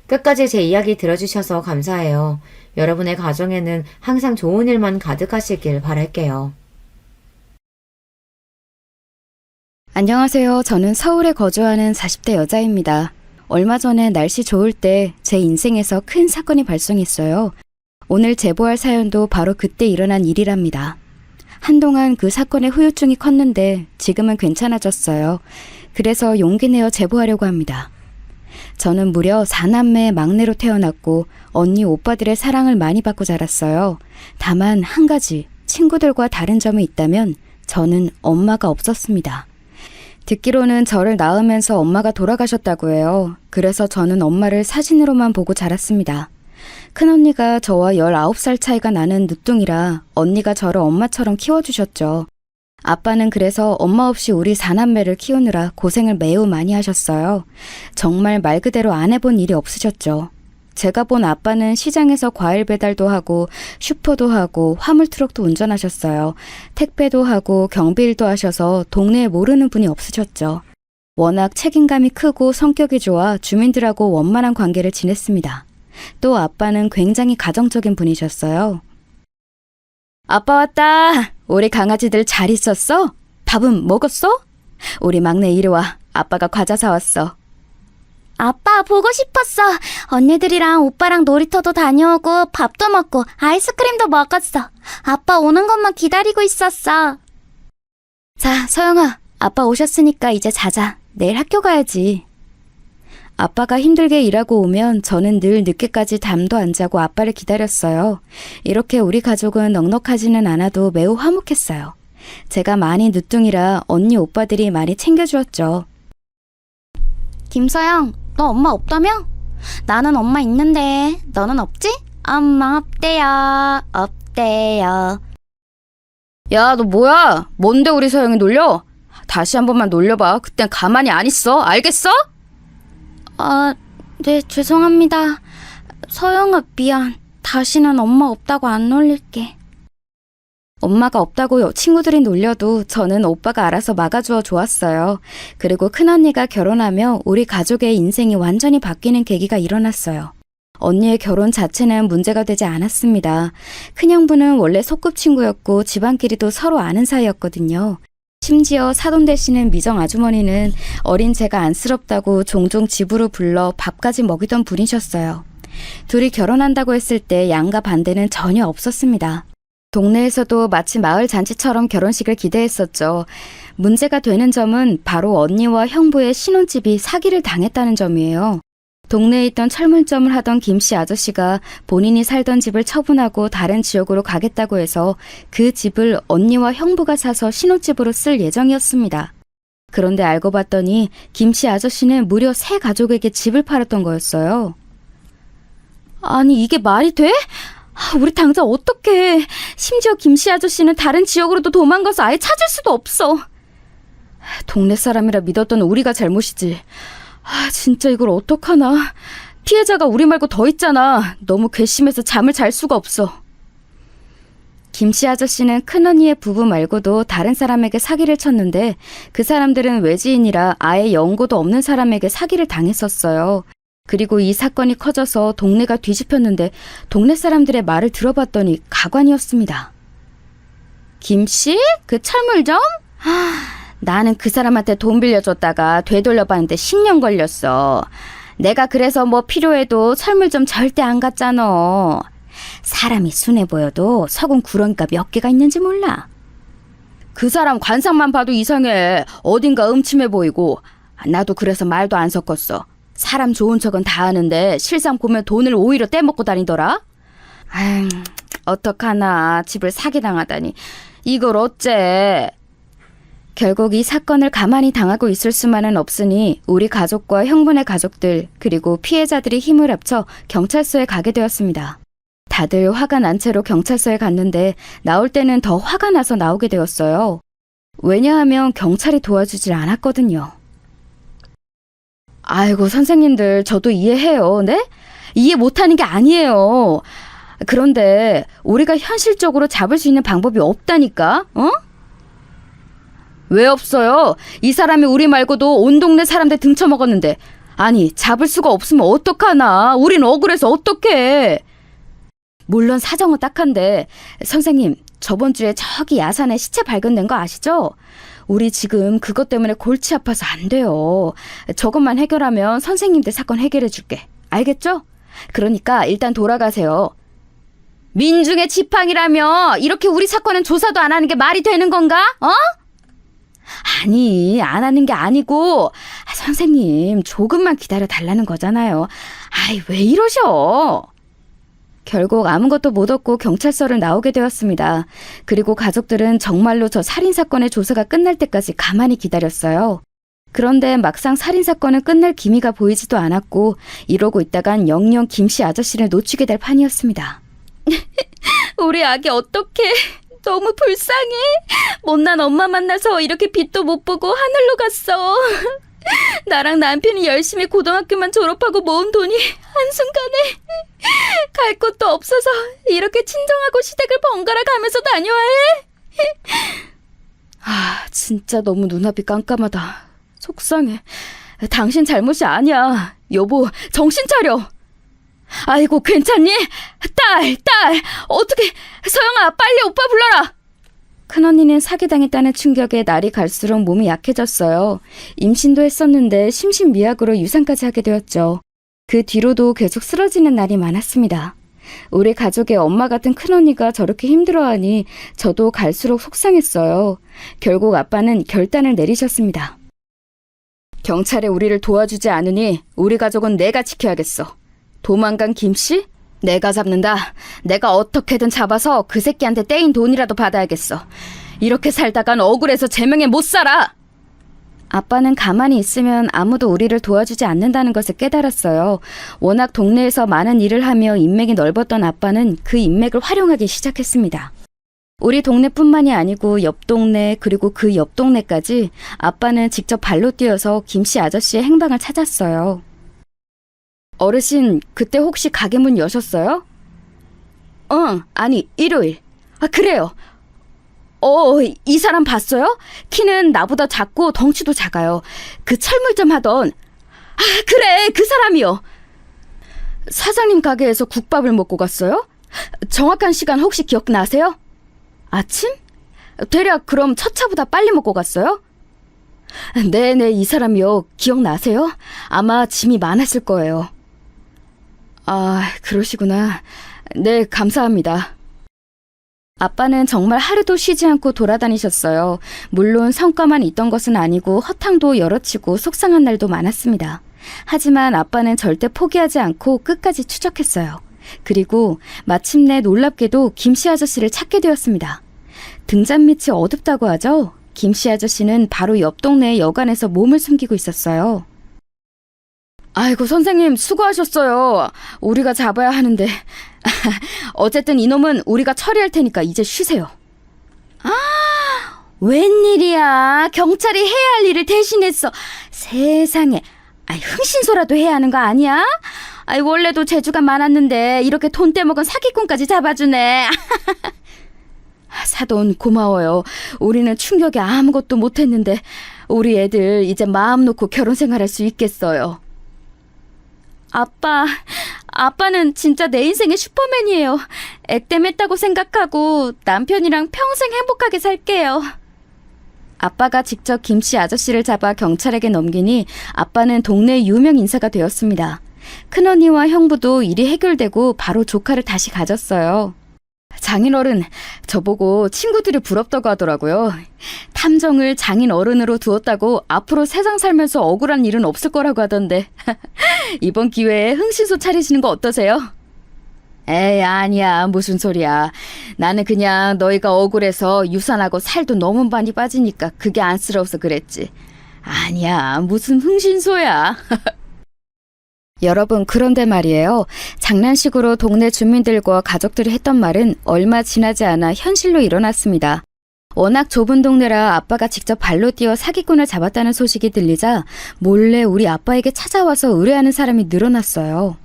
Speaker 1: 끝까지 제 이야기 들어주셔서 감사해요. 여러분의 가정에는 항상 좋은 일만 가득하시길 바랄게요.
Speaker 2: 안녕하세요. 저는 서울에 거주하는 40대 여자입니다. 얼마 전에 날씨 좋을 때 제 인생에서 큰 사건이 발생했어요. 오늘 제보할 사연도 바로 그때 일어난 일이랍니다. 한동안 그 사건의 후유증이 컸는데 지금은 괜찮아졌어요. 그래서 용기 내어 제보하려고 합니다. 저는 무려 4남매의 막내로 태어났고 언니 오빠들의 사랑을 많이 받고 자랐어요. 다만 한 가지, 친구들과 다른 점이 있다면 저는 엄마가 없었습니다. 듣기로는 저를 낳으면서 엄마가 돌아가셨다고 해요. 그래서 저는 엄마를 사진으로만 보고 자랐습니다. 큰언니가 저와 19살 차이가 나는 늦둥이라 언니가 저를 엄마처럼 키워주셨죠. 아빠는 그래서 엄마 없이 우리 4남매를 키우느라 고생을 매우 많이 하셨어요. 정말 말 그대로 안 해본 일이 없으셨죠. 제가 본 아빠는 시장에서 과일 배달도 하고 슈퍼도 하고 화물트럭도 운전하셨어요. 택배도 하고 경비일도 하셔서 동네에 모르는 분이 없으셨죠. 워낙 책임감이 크고 성격이 좋아 주민들하고 원만한 관계를 지냈습니다. 또 아빠는 굉장히 가정적인 분이셨어요. 아빠 왔다. 우리 강아지들 잘 있었어? 밥은 먹었어? 우리 막내 이리 와. 아빠가 과자 사왔어.
Speaker 3: 아빠 보고 싶었어. 언니들이랑 오빠랑 놀이터도 다녀오고 밥도 먹고 아이스크림도 먹었어. 아빠 오는 것만 기다리고 있었어.
Speaker 2: 자, 서영아. 아빠 오셨으니까 이제 자자. 내일 학교 가야지. 아빠가 힘들게 일하고 오면 저는 늘 늦게까지 잠도 안 자고 아빠를 기다렸어요. 이렇게 우리 가족은 넉넉하지는 않아도 매우 화목했어요. 제가 많이 늦둥이라 언니 오빠들이 많이 챙겨주었죠.
Speaker 3: 김서영, 너 엄마 없다며? 나는 엄마 있는데 너는 없지? 엄마 없대요. 없대요.
Speaker 2: 야, 너 뭐야? 뭔데 우리 서영이 놀려? 다시 한 번만 놀려봐. 그땐 가만히 안 있어. 알겠어?
Speaker 3: 네, 죄송합니다. 서영아, 미안. 다시는 엄마 없다고 안 놀릴게.
Speaker 2: 엄마가 없다고 친구들이 놀려도 저는 오빠가 알아서 막아주어 좋았어요. 그리고 큰언니가 결혼하며 우리 가족의 인생이 완전히 바뀌는 계기가 일어났어요. 언니의 결혼 자체는 문제가 되지 않았습니다. 큰형부는 원래 소꿉친구였고 집안끼리도 서로 아는 사이였거든요. 심지어 사돈 되시는 미정 아주머니는 어린 제가 안쓰럽다고 종종 집으로 불러 밥까지 먹이던 분이셨어요. 둘이 결혼한다고 했을 때 양가 반대는 전혀 없었습니다. 동네에서도 마치 마을 잔치처럼 결혼식을 기대했었죠. 문제가 되는 점은 바로 언니와 형부의 신혼집이 사기를 당했다는 점이에요. 동네에 있던 철물점을 하던 김씨 아저씨가 본인이 살던 집을 처분하고 다른 지역으로 가겠다고 해서 그 집을 언니와 형부가 사서 신혼집으로 쓸 예정이었습니다. 그런데 알고 봤더니 김씨 아저씨는 무려 3가족에게 집을 팔았던 거였어요. 아니, 이게 말이 돼? 우리 당장 어떡해. 심지어 김씨 아저씨는 다른 지역으로도 도망가서 아예 찾을 수도 없어. 동네 사람이라 믿었던 우리가 잘못이지. 진짜 이걸 어떡하나. 피해자가 우리 말고 더 있잖아. 너무 괘씸해서 잠을 잘 수가 없어. 김씨 아저씨는 큰언니의 부부 말고도 다른 사람에게 사기를 쳤는데 그 사람들은 외지인이라 아예 연고도 없는 사람에게 사기를 당했었어요. 그리고 이 사건이 커져서 동네가 뒤집혔는데 동네 사람들의 말을 들어봤더니 가관이었습니다. 김씨? 그 철물점? 나는 그 사람한테 돈 빌려줬다가 되돌려봤는데 10년 걸렸어. 내가 그래서 뭐 필요해도 철물점 절대 안 갔잖아. 사람이 순해 보여도 속은 구렁이가 몇 개가 있는지 몰라. 그 사람 관상만 봐도 이상해. 어딘가 음침해 보이고. 나도 그래서 말도 안 섞었어. 사람 좋은 척은 다 하는데 실상 보면 돈을 오히려 떼먹고 다니더라. 어떡하나. 집을 사기당하다니. 이걸 어째. 결국 이 사건을 가만히 당하고 있을 수만은 없으니 우리 가족과 형부네 가족들 그리고 피해자들이 힘을 합쳐 경찰서에 가게 되었습니다. 다들 화가 난 채로 경찰서에 갔는데 나올 때는 더 화가 나서 나오게 되었어요. 왜냐하면 경찰이 도와주질 않았거든요. 아이고 선생님들 저도 이해해요. 네? 이해 못하는 게 아니에요. 그런데 우리가 현실적으로 잡을 수 있는 방법이 없다니까? 왜 없어요? 이 사람이 우리 말고도 온 동네 사람들 등쳐먹었는데 아니 잡을 수가 없으면 어떡하나. 우린 억울해서 어떡해. 물론 사정은 딱한데 선생님 저번 주에 저기 야산에 시체 발견된 거 아시죠? 우리 지금 그것 때문에 골치 아파서 안 돼요. 저것만 해결하면 선생님들 사건 해결해 줄게. 알겠죠? 그러니까 일단 돌아가세요. 민중의 지팡이라며 이렇게 우리 사건은 조사도 안 하는 게 말이 되는 건가? 아니 안 하는 게 아니고 선생님 조금만 기다려 달라는 거잖아요. 왜 이러셔? 결국 아무것도 못 얻고 경찰서를 나오게 되었습니다. 그리고 가족들은 정말로 저 살인사건의 조사가 끝날 때까지 가만히 기다렸어요. 그런데 막상 살인사건은 끝날 기미가 보이지도 않았고 이러고 있다간 영영 김씨 아저씨를 놓치게 될 판이었습니다. 우리 아기 어떡해. 너무 불쌍해. 못난 엄마 만나서 이렇게 빛도 못 보고 하늘로 갔어. 나랑 남편이 열심히 고등학교만 졸업하고 모은 돈이 한순간에 갈 곳도 없어서 이렇게 친정하고 시댁을 번갈아 가면서 다녀야 해. 진짜 너무 눈앞이 깜깜하다. 속상해. 당신 잘못이 아니야. 여보, 정신 차려. 아이고, 괜찮니? 딸, 어떻게, 서영아, 빨리 오빠 불러라. 큰언니는 사기당했다는 충격에 날이 갈수록 몸이 약해졌어요. 임신도 했었는데 심신미약으로 유산까지 하게 되었죠. 그 뒤로도 계속 쓰러지는 날이 많았습니다. 우리 가족의 엄마 같은 큰언니가 저렇게 힘들어하니 저도 갈수록 속상했어요. 결국 아빠는 결단을 내리셨습니다. 경찰에 우리를 도와주지 않으니 우리 가족은 내가 지켜야겠어. 도망간 김씨? 내가 잡는다. 내가 어떻게든 잡아서 그 새끼한테 떼인 돈이라도 받아야겠어. 이렇게 살다간 억울해서 제명에 못 살아. 아빠는 가만히 있으면 아무도 우리를 도와주지 않는다는 것을 깨달았어요. 워낙 동네에서 많은 일을 하며 인맥이 넓었던 아빠는 그 인맥을 활용하기 시작했습니다. 우리 동네뿐만이 아니고 옆 동네 그리고 그 옆 동네까지 아빠는 직접 발로 뛰어서 김씨 아저씨의 행방을 찾았어요. 어르신, 그때 혹시 가게 문 여셨어요? 아니, 일요일. 그래요. 이 사람 봤어요? 키는 나보다 작고 덩치도 작아요. 그 철물점 하던. 그래, 그 사람이요. 사장님 가게에서 국밥을 먹고 갔어요? 정확한 시간 혹시 기억나세요? 아침? 대략 그럼 첫 차보다 빨리 먹고 갔어요? 네네, 이 사람이요. 기억나세요? 아마 짐이 많았을 거예요. 그러시구나. 네, 감사합니다. 아빠는 정말 하루도 쉬지 않고 돌아다니셨어요. 물론 성과만 있던 것은 아니고 허탕도 열어치고 속상한 날도 많았습니다. 하지만 아빠는 절대 포기하지 않고 끝까지 추적했어요. 그리고 마침내 놀랍게도 김씨 아저씨를 찾게 되었습니다. 등잔 밑이 어둡다고 하죠? 김씨 아저씨는 바로 옆 동네의 여관에서 몸을 숨기고 있었어요. 아이고, 선생님 수고하셨어요. 우리가 잡아야 하는데. 어쨌든 이놈은 우리가 처리할 테니까 이제 쉬세요. 아, 웬일이야. 경찰이 해야 할 일을 대신했어. 세상에. 흥신소라도 해야 하는 거 아니야? 원래도 재주가 많았는데 이렇게 돈 떼먹은 사기꾼까지 잡아주네. 사돈 고마워요. 우리는 충격에 아무것도 못했는데 우리 애들 이제 마음 놓고 결혼 생활할 수 있겠어요. 아빠는 진짜 내 인생의 슈퍼맨이에요. 액땜했다고 생각하고 남편이랑 평생 행복하게 살게요. 아빠가 직접 김씨 아저씨를 잡아 경찰에게 넘기니 아빠는 동네 유명 인사가 되었습니다. 큰언니와 형부도 일이 해결되고 바로 조카를 다시 가졌어요. 장인어른, 저보고 친구들이 부럽다고 하더라고요. 탐정을 장인어른으로 두었다고 앞으로 세상 살면서 억울한 일은 없을 거라고 하던데 이번 기회에 흥신소 차리시는 거 어떠세요? 에이, 아니야. 무슨 소리야. 나는 그냥 너희가 억울해서 유산하고 살도 너무 많이 빠지니까 그게 안쓰러워서 그랬지. 아니야. 무슨 흥신소야. 여러분, 그런데 말이에요. 장난식으로 동네 주민들과 가족들이 했던 말은 얼마 지나지 않아 현실로 일어났습니다. 워낙 좁은 동네라 아빠가 직접 발로 뛰어 사기꾼을 잡았다는 소식이 들리자 몰래 우리 아빠에게 찾아와서 의뢰하는 사람이 늘어났어요.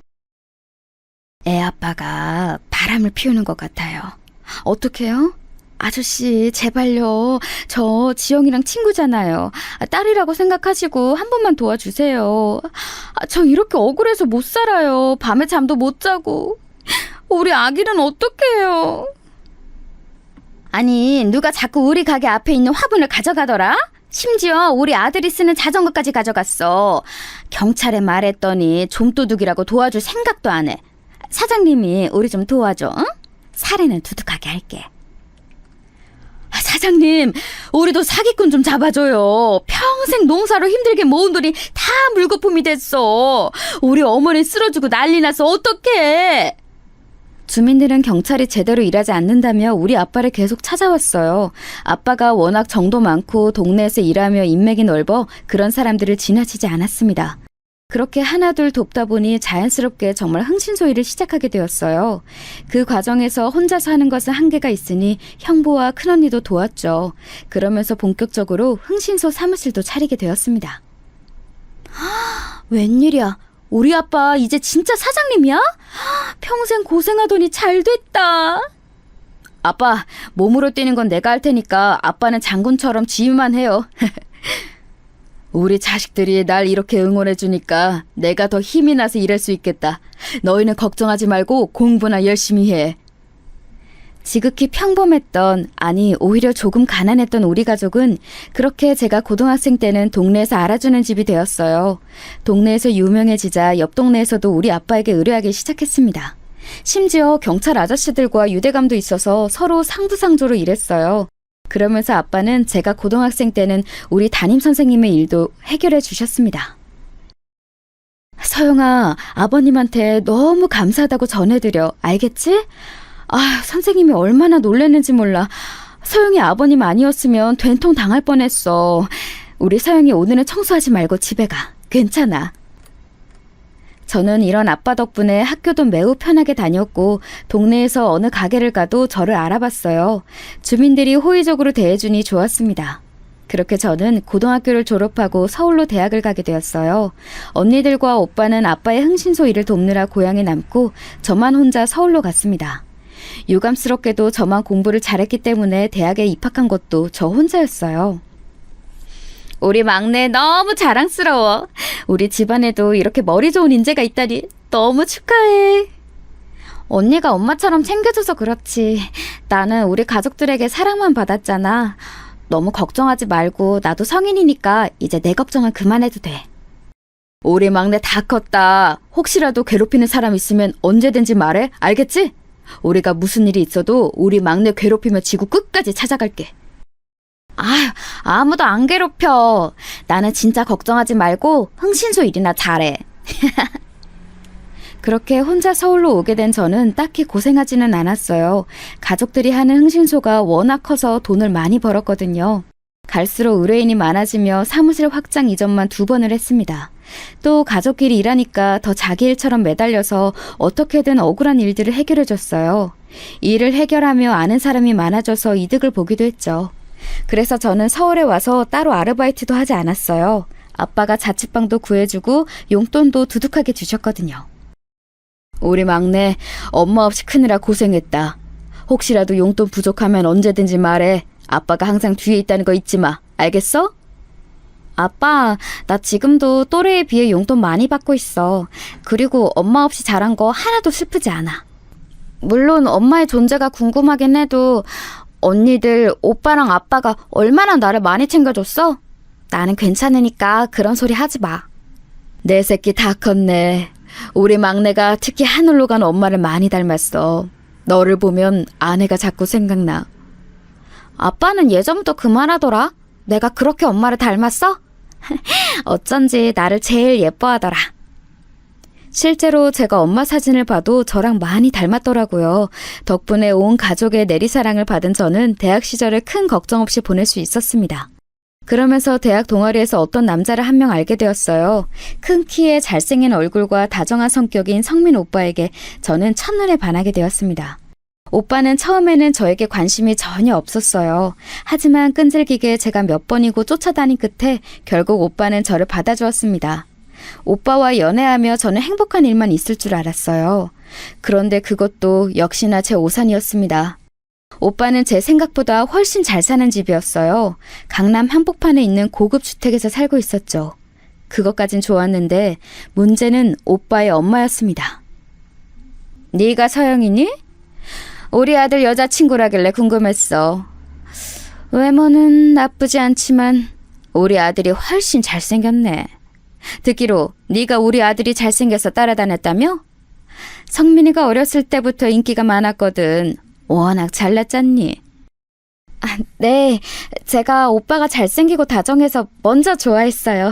Speaker 2: 애 아빠가 바람을 피우는 것 같아요. 어떡해요? 아저씨, 제발요. 저 지영이랑 친구잖아요. 딸이라고 생각하시고 한 번만 도와주세요. 저 이렇게 억울해서 못 살아요. 밤에 잠도 못 자고. 우리 아기는 어떡해요? 아니, 누가 자꾸 우리 가게 앞에 있는 화분을 가져가더라? 심지어 우리 아들이 쓰는 자전거까지 가져갔어. 경찰에 말했더니 좀도둑이라고 도와줄 생각도 안 해. 사장님이 우리 좀 도와줘, 응? 살해는 두둑하게 할게. 사장님, 우리도 사기꾼 좀 잡아줘요. 평생 농사로 힘들게 모은 돈이 다 물거품이 됐어. 우리 어머니 쓰러지고 난리 나서 어떡해. 주민들은 경찰이 제대로 일하지 않는다며 우리 아빠를 계속 찾아왔어요. 아빠가 워낙 정도 많고 동네에서 일하며 인맥이 넓어 그런 사람들을 지나치지 않았습니다. 그렇게 하나둘 돕다 보니 자연스럽게 정말 흥신소 일을 시작하게 되었어요. 그 과정에서 혼자서 하는 것은 한계가 있으니 형부와 큰언니도 도왔죠. 그러면서 본격적으로 흥신소 사무실도 차리게 되었습니다. 웬일이야? 우리 아빠 이제 진짜 사장님이야? 평생 고생하더니 잘 됐다. 아빠, 몸으로 뛰는 건 내가 할 테니까 아빠는 장군처럼 지휘만 해요. 우리 자식들이 날 이렇게 응원해주니까 내가 더 힘이 나서 일할 수 있겠다. 너희는 걱정하지 말고 공부나 열심히 해. 지극히 평범했던, 아니 오히려 조금 가난했던 우리 가족은 그렇게 제가 고등학생 때는 동네에서 알아주는 집이 되었어요. 동네에서 유명해지자 옆 동네에서도 우리 아빠에게 의뢰하기 시작했습니다. 심지어 경찰 아저씨들과 유대감도 있어서 서로 상부상조로 일했어요. 그러면서 아빠는 제가 고등학생 때는 우리 담임 선생님의 일도 해결해 주셨습니다. 서영아, 아버님한테 너무 감사하다고 전해드려. 알겠지? 선생님이 얼마나 놀랬는지 몰라. 서영이 아버님 아니었으면 된통 당할 뻔했어. 우리 서영이 오늘은 청소하지 말고 집에 가. 괜찮아. 저는 이런 아빠 덕분에 학교도 매우 편하게 다녔고 동네에서 어느 가게를 가도 저를 알아봤어요. 주민들이 호의적으로 대해주니 좋았습니다. 그렇게 저는 고등학교를 졸업하고 서울로 대학을 가게 되었어요. 언니들과 오빠는 아빠의 흥신소 일을 돕느라 고향에 남고 저만 혼자 서울로 갔습니다. 유감스럽게도 저만 공부를 잘했기 때문에 대학에 입학한 것도 저 혼자였어요. 우리 막내 너무 자랑스러워. 우리 집안에도 이렇게 머리 좋은 인재가 있다니 너무 축하해. 언니가 엄마처럼 챙겨줘서 그렇지. 나는 우리 가족들에게 사랑만 받았잖아. 너무 걱정하지 말고 나도 성인이니까 이제 내 걱정은 그만해도 돼. 우리 막내 다 컸다. 혹시라도 괴롭히는 사람 있으면 언제든지 말해. 알겠지? 우리가 무슨 일이 있어도 우리 막내 괴롭히며 지구 끝까지 찾아갈게. 아휴, 아무도 안 괴롭혀. 나는 진짜 걱정하지 말고 흥신소 일이나 잘해. 그렇게 혼자 서울로 오게 된 저는 딱히 고생하지는 않았어요. 가족들이 하는 흥신소가 워낙 커서 돈을 많이 벌었거든요. 갈수록 의뢰인이 많아지며 사무실 확장 이전만 2번을 했습니다. 또 가족끼리 일하니까 더 자기 일처럼 매달려서 어떻게든 억울한 일들을 해결해줬어요. 일을 해결하며 아는 사람이 많아져서 이득을 보기도 했죠. 그래서 저는 서울에 와서 따로 아르바이트도 하지 않았어요. 아빠가 자취방도 구해주고 용돈도 두둑하게 주셨거든요. 우리 막내 엄마 없이 크느라 고생했다. 혹시라도 용돈 부족하면 언제든지 말해. 아빠가 항상 뒤에 있다는 거 잊지 마. 알겠어? 아빠, 나 지금도 또래에 비해 용돈 많이 받고 있어. 그리고 엄마 없이 자란 거 하나도 슬프지 않아. 물론 엄마의 존재가 궁금하긴 해도 언니들, 오빠랑 아빠가 얼마나 나를 많이 챙겨줬어? 나는 괜찮으니까 그런 소리 하지 마. 내 새끼 다 컸네. 우리 막내가 특히 하늘로 간 엄마를 많이 닮았어. 너를 보면 아내가 자꾸 생각나. 아빠는 예전부터 그 말하더라. 내가 그렇게 엄마를 닮았어? 어쩐지 나를 제일 예뻐하더라. 실제로 제가 엄마 사진을 봐도 저랑 많이 닮았더라고요. 덕분에 온 가족의 내리사랑을 받은 저는 대학 시절을 큰 걱정 없이 보낼 수 있었습니다. 그러면서 대학 동아리에서 어떤 남자를 한 명 알게 되었어요. 큰 키에 잘생긴 얼굴과 다정한 성격인 성민 오빠에게 저는 첫눈에 반하게 되었습니다. 오빠는 처음에는 저에게 관심이 전혀 없었어요. 하지만 끈질기게 제가 몇 번이고 쫓아다닌 끝에 결국 오빠는 저를 받아주었습니다. 오빠와 연애하며 저는 행복한 일만 있을 줄 알았어요. 그런데 그것도 역시나 제 오산이었습니다. 오빠는 제 생각보다 훨씬 잘 사는 집이었어요. 강남 한복판에 있는 고급 주택에서 살고 있었죠. 그것까진 좋았는데 문제는 오빠의 엄마였습니다. 네가 서영이니? 우리 아들 여자친구라길래 궁금했어. 외모는 나쁘지 않지만 우리 아들이 훨씬 잘생겼네. 듣기로 네가 우리 아들이 잘생겨서 따라다녔다며? 성민이가 어렸을 때부터 인기가 많았거든. 워낙 잘났잖니? 아, 네, 제가 오빠가 잘생기고 다정해서 먼저 좋아했어요.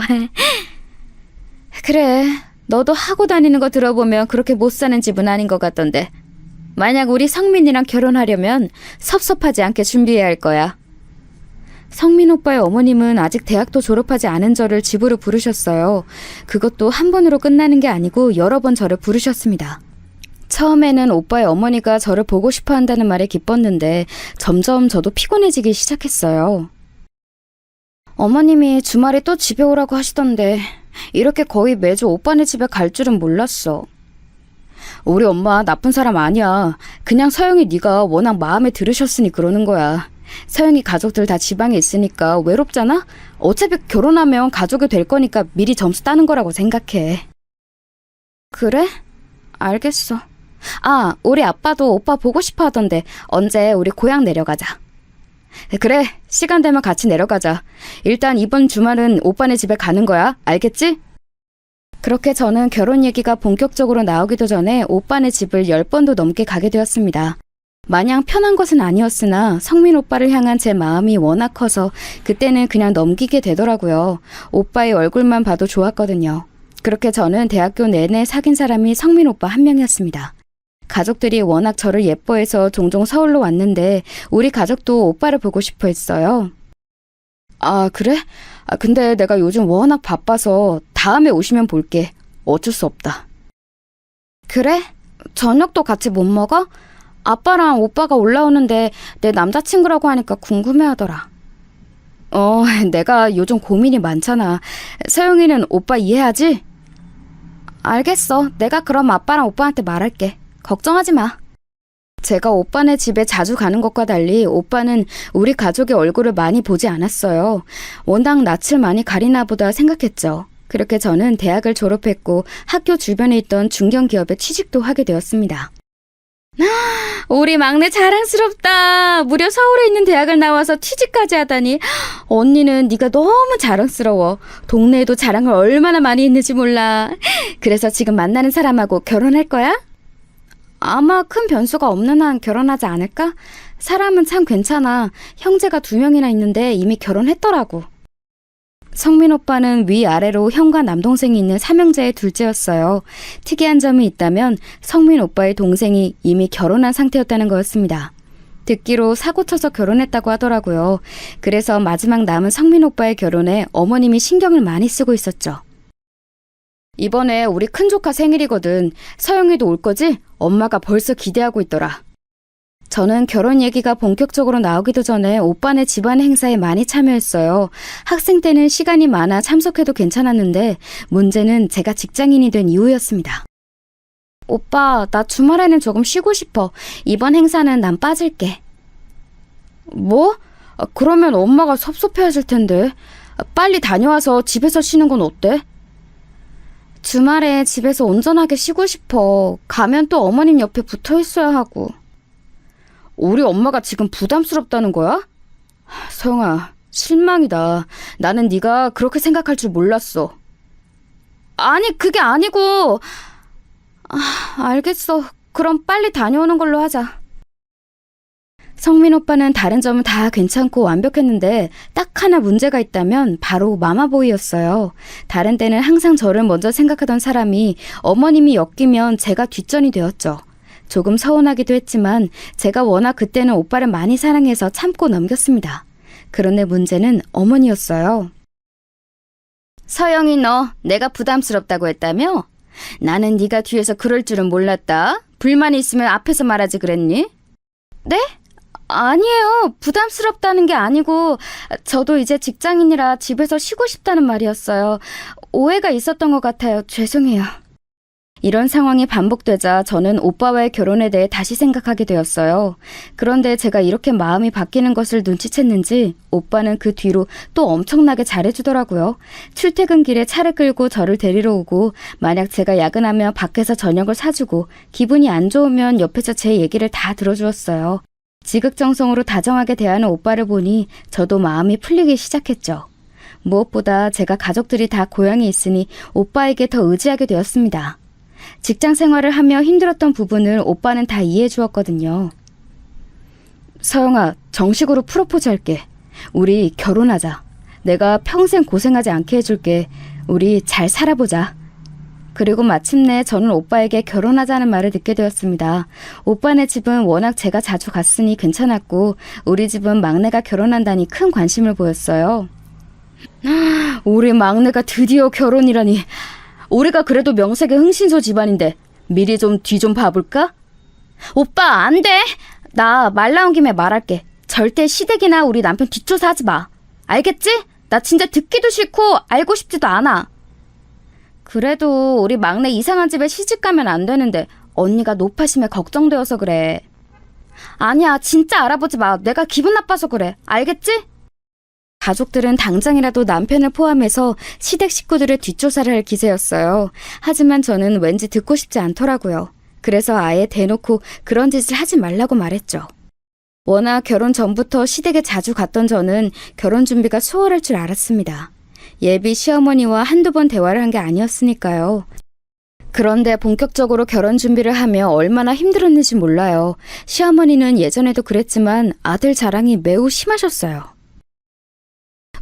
Speaker 2: 그래, 너도 하고 다니는 거 들어보면 그렇게 못 사는 집은 아닌 것 같던데. 만약 우리 성민이랑 결혼하려면 섭섭하지 않게 준비해야 할 거야. 성민 오빠의 어머님은 아직 대학도 졸업하지 않은 저를 집으로 부르셨어요. 그것도 한 번으로 끝나는 게 아니고 여러 번 저를 부르셨습니다. 처음에는 오빠의 어머니가 저를 보고 싶어 한다는 말에 기뻤는데 점점 저도 피곤해지기 시작했어요. 어머님이 주말에 또 집에 오라고 하시던데 이렇게 거의 매주 오빠네 집에 갈 줄은 몰랐어. 우리 엄마 나쁜 사람 아니야. 그냥 서영이 네가 워낙 마음에 들으셨으니 그러는 거야. 서영이 가족들 다 지방에 있으니까 외롭잖아? 어차피 결혼하면 가족이 될 거니까 미리 점수 따는 거라고 생각해. 그래? 알겠어. 아, 우리 아빠도 오빠 보고 싶어 하던데 언제 우리 고향 내려가자. 그래, 시간 되면 같이 내려가자. 일단 이번 주말은 오빠네 집에 가는 거야. 알겠지? 그렇게 저는 결혼 얘기가 본격적으로 나오기도 전에 오빠네 집을 10번도 넘게 가게 되었습니다. 마냥 편한 것은 아니었으나 성민 오빠를 향한 제 마음이 워낙 커서 그때는 그냥 넘기게 되더라고요. 오빠의 얼굴만 봐도 좋았거든요. 그렇게 저는 대학교 내내 사귄 사람이 성민 오빠 한 명이었습니다. 가족들이 워낙 저를 예뻐해서 종종 서울로 왔는데 우리 가족도 오빠를 보고 싶어 했어요. 아, 그래? 근데 내가 요즘 워낙 바빠서 다음에 오시면 볼게. 어쩔 수 없다. 그래? 저녁도 같이 못 먹어? 아빠랑 오빠가 올라오는데 내 남자친구라고 하니까 궁금해하더라. 내가 요즘 고민이 많잖아. 서영이는 오빠 이해하지? 알겠어. 내가 그럼 아빠랑 오빠한테 말할게. 걱정하지 마. 제가 오빠네 집에 자주 가는 것과 달리 오빠는 우리 가족의 얼굴을 많이 보지 않았어요. 워낙 낯을 많이 가리나 보다 생각했죠. 그렇게 저는 대학을 졸업했고 학교 주변에 있던 중견기업에 취직도 하게 되었습니다. 우리 막내 자랑스럽다. 무려 서울에 있는 대학을 나와서 취직까지 하다니. 언니는 네가 너무 자랑스러워. 동네에도 자랑을 얼마나 많이 했는지 몰라. 그래서 지금 만나는 사람하고 결혼할 거야? 아마 큰 변수가 없는 한 결혼하지 않을까? 사람은 참 괜찮아. 형제가 2명이나 있는데 이미 결혼했더라고. 성민 오빠는 위아래로 형과 남동생이 있는 삼형제의 둘째였어요. 특이한 점이 있다면 성민 오빠의 동생이 이미 결혼한 상태였다는 거였습니다. 듣기로 사고 쳐서 결혼했다고 하더라고요. 그래서 마지막 남은 성민 오빠의 결혼에 어머님이 신경을 많이 쓰고 있었죠. 이번에 우리 큰조카 생일이거든. 서영이도 올 거지? 엄마가 벌써 기대하고 있더라. 저는 결혼 얘기가 본격적으로 나오기도 전에 오빠네 집안 행사에 많이 참여했어요. 학생 때는 시간이 많아 참석해도 괜찮았는데 문제는 제가 직장인이 된 이후였습니다. 오빠, 나 주말에는 조금 쉬고 싶어. 이번 행사는 난 빠질게. 뭐? 그러면 엄마가 섭섭해하실 텐데. 빨리 다녀와서 집에서 쉬는 건 어때? 주말에 집에서 온전하게 쉬고 싶어. 가면 또 어머님 옆에 붙어 있어야 하고. 우리 엄마가 지금 부담스럽다는 거야? 서영아, 실망이다. 나는 네가 그렇게 생각할 줄 몰랐어. 아니, 그게 아니고. 알겠어. 그럼 빨리 다녀오는 걸로 하자. 성민 오빠는 다른 점은 다 괜찮고 완벽했는데 딱 하나 문제가 있다면 바로 마마보이였어요. 다른 때는 항상 저를 먼저 생각하던 사람이 어머님이 엮이면 제가 뒷전이 되었죠. 조금 서운하기도 했지만 제가 워낙 그때는 오빠를 많이 사랑해서 참고 넘겼습니다. 그런데 문제는 어머니였어요. 서영이, 너 내가 부담스럽다고 했다며? 나는 네가 뒤에서 그럴 줄은 몰랐다. 불만이 있으면 앞에서 말하지 그랬니? 네? 아니에요. 부담스럽다는 게 아니고 저도 이제 직장인이라 집에서 쉬고 싶다는 말이었어요. 오해가 있었던 것 같아요. 죄송해요. 이런 상황이 반복되자 저는 오빠와의 결혼에 대해 다시 생각하게 되었어요. 그런데 제가 이렇게 마음이 바뀌는 것을 눈치챘는지 오빠는 그 뒤로 또 엄청나게 잘해주더라고요. 출퇴근길에 차를 끌고 저를 데리러 오고 만약 제가 야근하면 밖에서 저녁을 사주고 기분이 안 좋으면 옆에서 제 얘기를 다 들어주었어요. 지극정성으로 다정하게 대하는 오빠를 보니 저도 마음이 풀리기 시작했죠. 무엇보다 제가 가족들이 다 고향에 있으니 오빠에게 더 의지하게 되었습니다. 직장 생활을 하며 힘들었던 부분을 오빠는 다 이해해 주었거든요. 서영아, 정식으로 프로포즈 할게. 우리 결혼하자. 내가 평생 고생하지 않게 해줄게. 우리 잘 살아보자. 그리고 마침내 저는 오빠에게 결혼하자는 말을 듣게 되었습니다. 오빠네 집은 워낙 제가 자주 갔으니 괜찮았고 우리 집은 막내가 결혼한다니 큰 관심을 보였어요. 우리 막내가 드디어 결혼이라니. 우리가 그래도 명색의 흥신소 집안인데 미리 좀 뒤 좀 봐볼까? 오빠, 안 돼. 나 말 나온 김에 말할게. 절대 시댁이나 우리 남편 뒷조사하지 마. 알겠지? 나 진짜 듣기도 싫고 알고 싶지도 않아. 그래도 우리 막내 이상한 집에 시집가면 안 되는데 언니가 노파심에 걱정되어서 그래. 아니야, 진짜 알아보지 마. 내가 기분 나빠서 그래. 알겠지? 가족들은 당장이라도 남편을 포함해서 시댁 식구들의 뒷조사를 할 기세였어요. 하지만 저는 왠지 듣고 싶지 않더라고요. 그래서 아예 대놓고 그런 짓을 하지 말라고 말했죠. 워낙 결혼 전부터 시댁에 자주 갔던 저는 결혼 준비가 수월할 줄 알았습니다. 예비 시어머니와 한두 번 대화를 한 게 아니었으니까요. 그런데 본격적으로 결혼 준비를 하며 얼마나 힘들었는지 몰라요. 시어머니는 예전에도 그랬지만 아들 자랑이 매우 심하셨어요.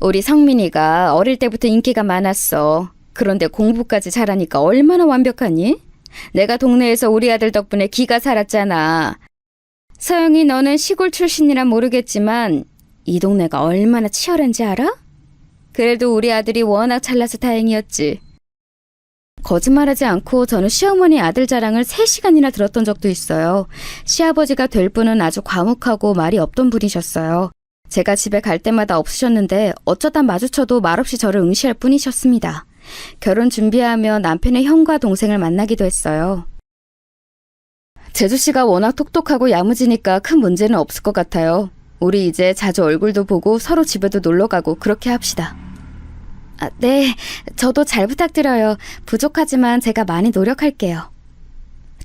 Speaker 2: 우리 성민이가 어릴 때부터 인기가 많았어. 그런데 공부까지 잘하니까 얼마나 완벽하니? 내가 동네에서 우리 아들 덕분에 기가 살았잖아. 서영이, 너는 시골 출신이라 모르겠지만 이 동네가 얼마나 치열한지 알아? 그래도 우리 아들이 워낙 잘나서 다행이었지. 거짓말하지 않고 저는 시어머니 아들 자랑을 3시간이나 들었던 적도 있어요. 시아버지가 될 분은 아주 과묵하고 말이 없던 분이셨어요. 제가 집에 갈 때마다 없으셨는데 어쩌다 마주쳐도 말없이 저를 응시할 뿐이셨습니다. 결혼 준비하며 남편의 형과 동생을 만나기도 했어요. 재주씨가 워낙 똑똑하고 야무지니까 큰 문제는 없을 것 같아요. 우리 이제 자주 얼굴도 보고 서로 집에도 놀러가고 그렇게 합시다. 네, 저도 잘 부탁드려요. 부족하지만 제가 많이 노력할게요.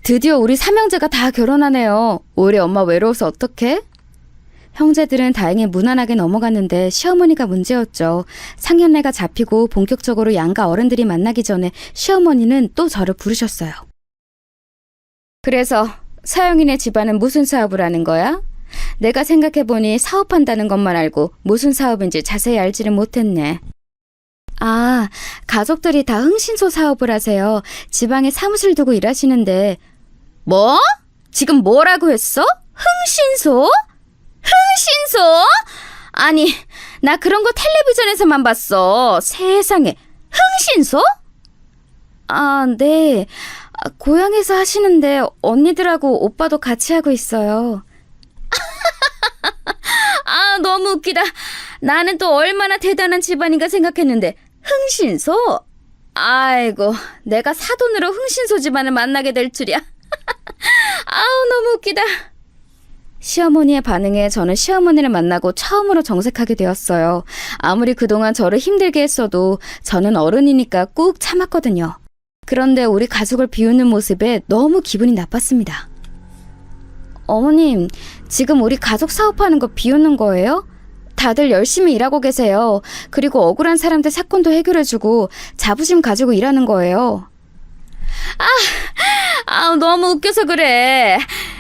Speaker 2: 드디어 우리 삼형제가 다 결혼하네요. 우리 엄마 외로워서 어떡해? 형제들은 다행히 무난하게 넘어갔는데 시어머니가 문제였죠. 상견례가 잡히고 본격적으로 양가 어른들이 만나기 전에 시어머니는 또 저를 부르셨어요. 그래서 서영이네 집안은 무슨 사업을 하는 거야? 내가 생각해보니 사업한다는 것만 알고 무슨 사업인지 자세히 알지를 못했네. 아, 가족들이 다 흥신소 사업을 하세요. 지방에 사무실 두고 일하시는데. 뭐? 지금 뭐라고 했어? 흥신소? 흥신소? 아니, 나 그런 거 텔레비전에서만 봤어. 세상에, 흥신소? 아, 네. 고향에서 하시는데 언니들하고 오빠도 같이 하고 있어요. 아, 너무 웃기다. 나는 또 얼마나 대단한 집안인가 생각했는데 흥신소? 아이고, 내가 사돈으로 흥신소 집안을 만나게 될 줄이야. 아우, 너무 웃기다. 시어머니의 반응에 저는 시어머니를 만나고 처음으로 정색하게 되었어요. 아무리 그동안 저를 힘들게 했어도 저는 어른이니까 꾹 참았거든요. 그런데 우리 가족을 비우는 모습에 너무 기분이 나빴습니다. 어머님, 지금 우리 가족 사업하는 거 비우는 거예요? 다들 열심히 일하고 계세요. 그리고 억울한 사람들 사건도 해결해주고 자부심 가지고 일하는 거예요. 너무 웃겨서 그래.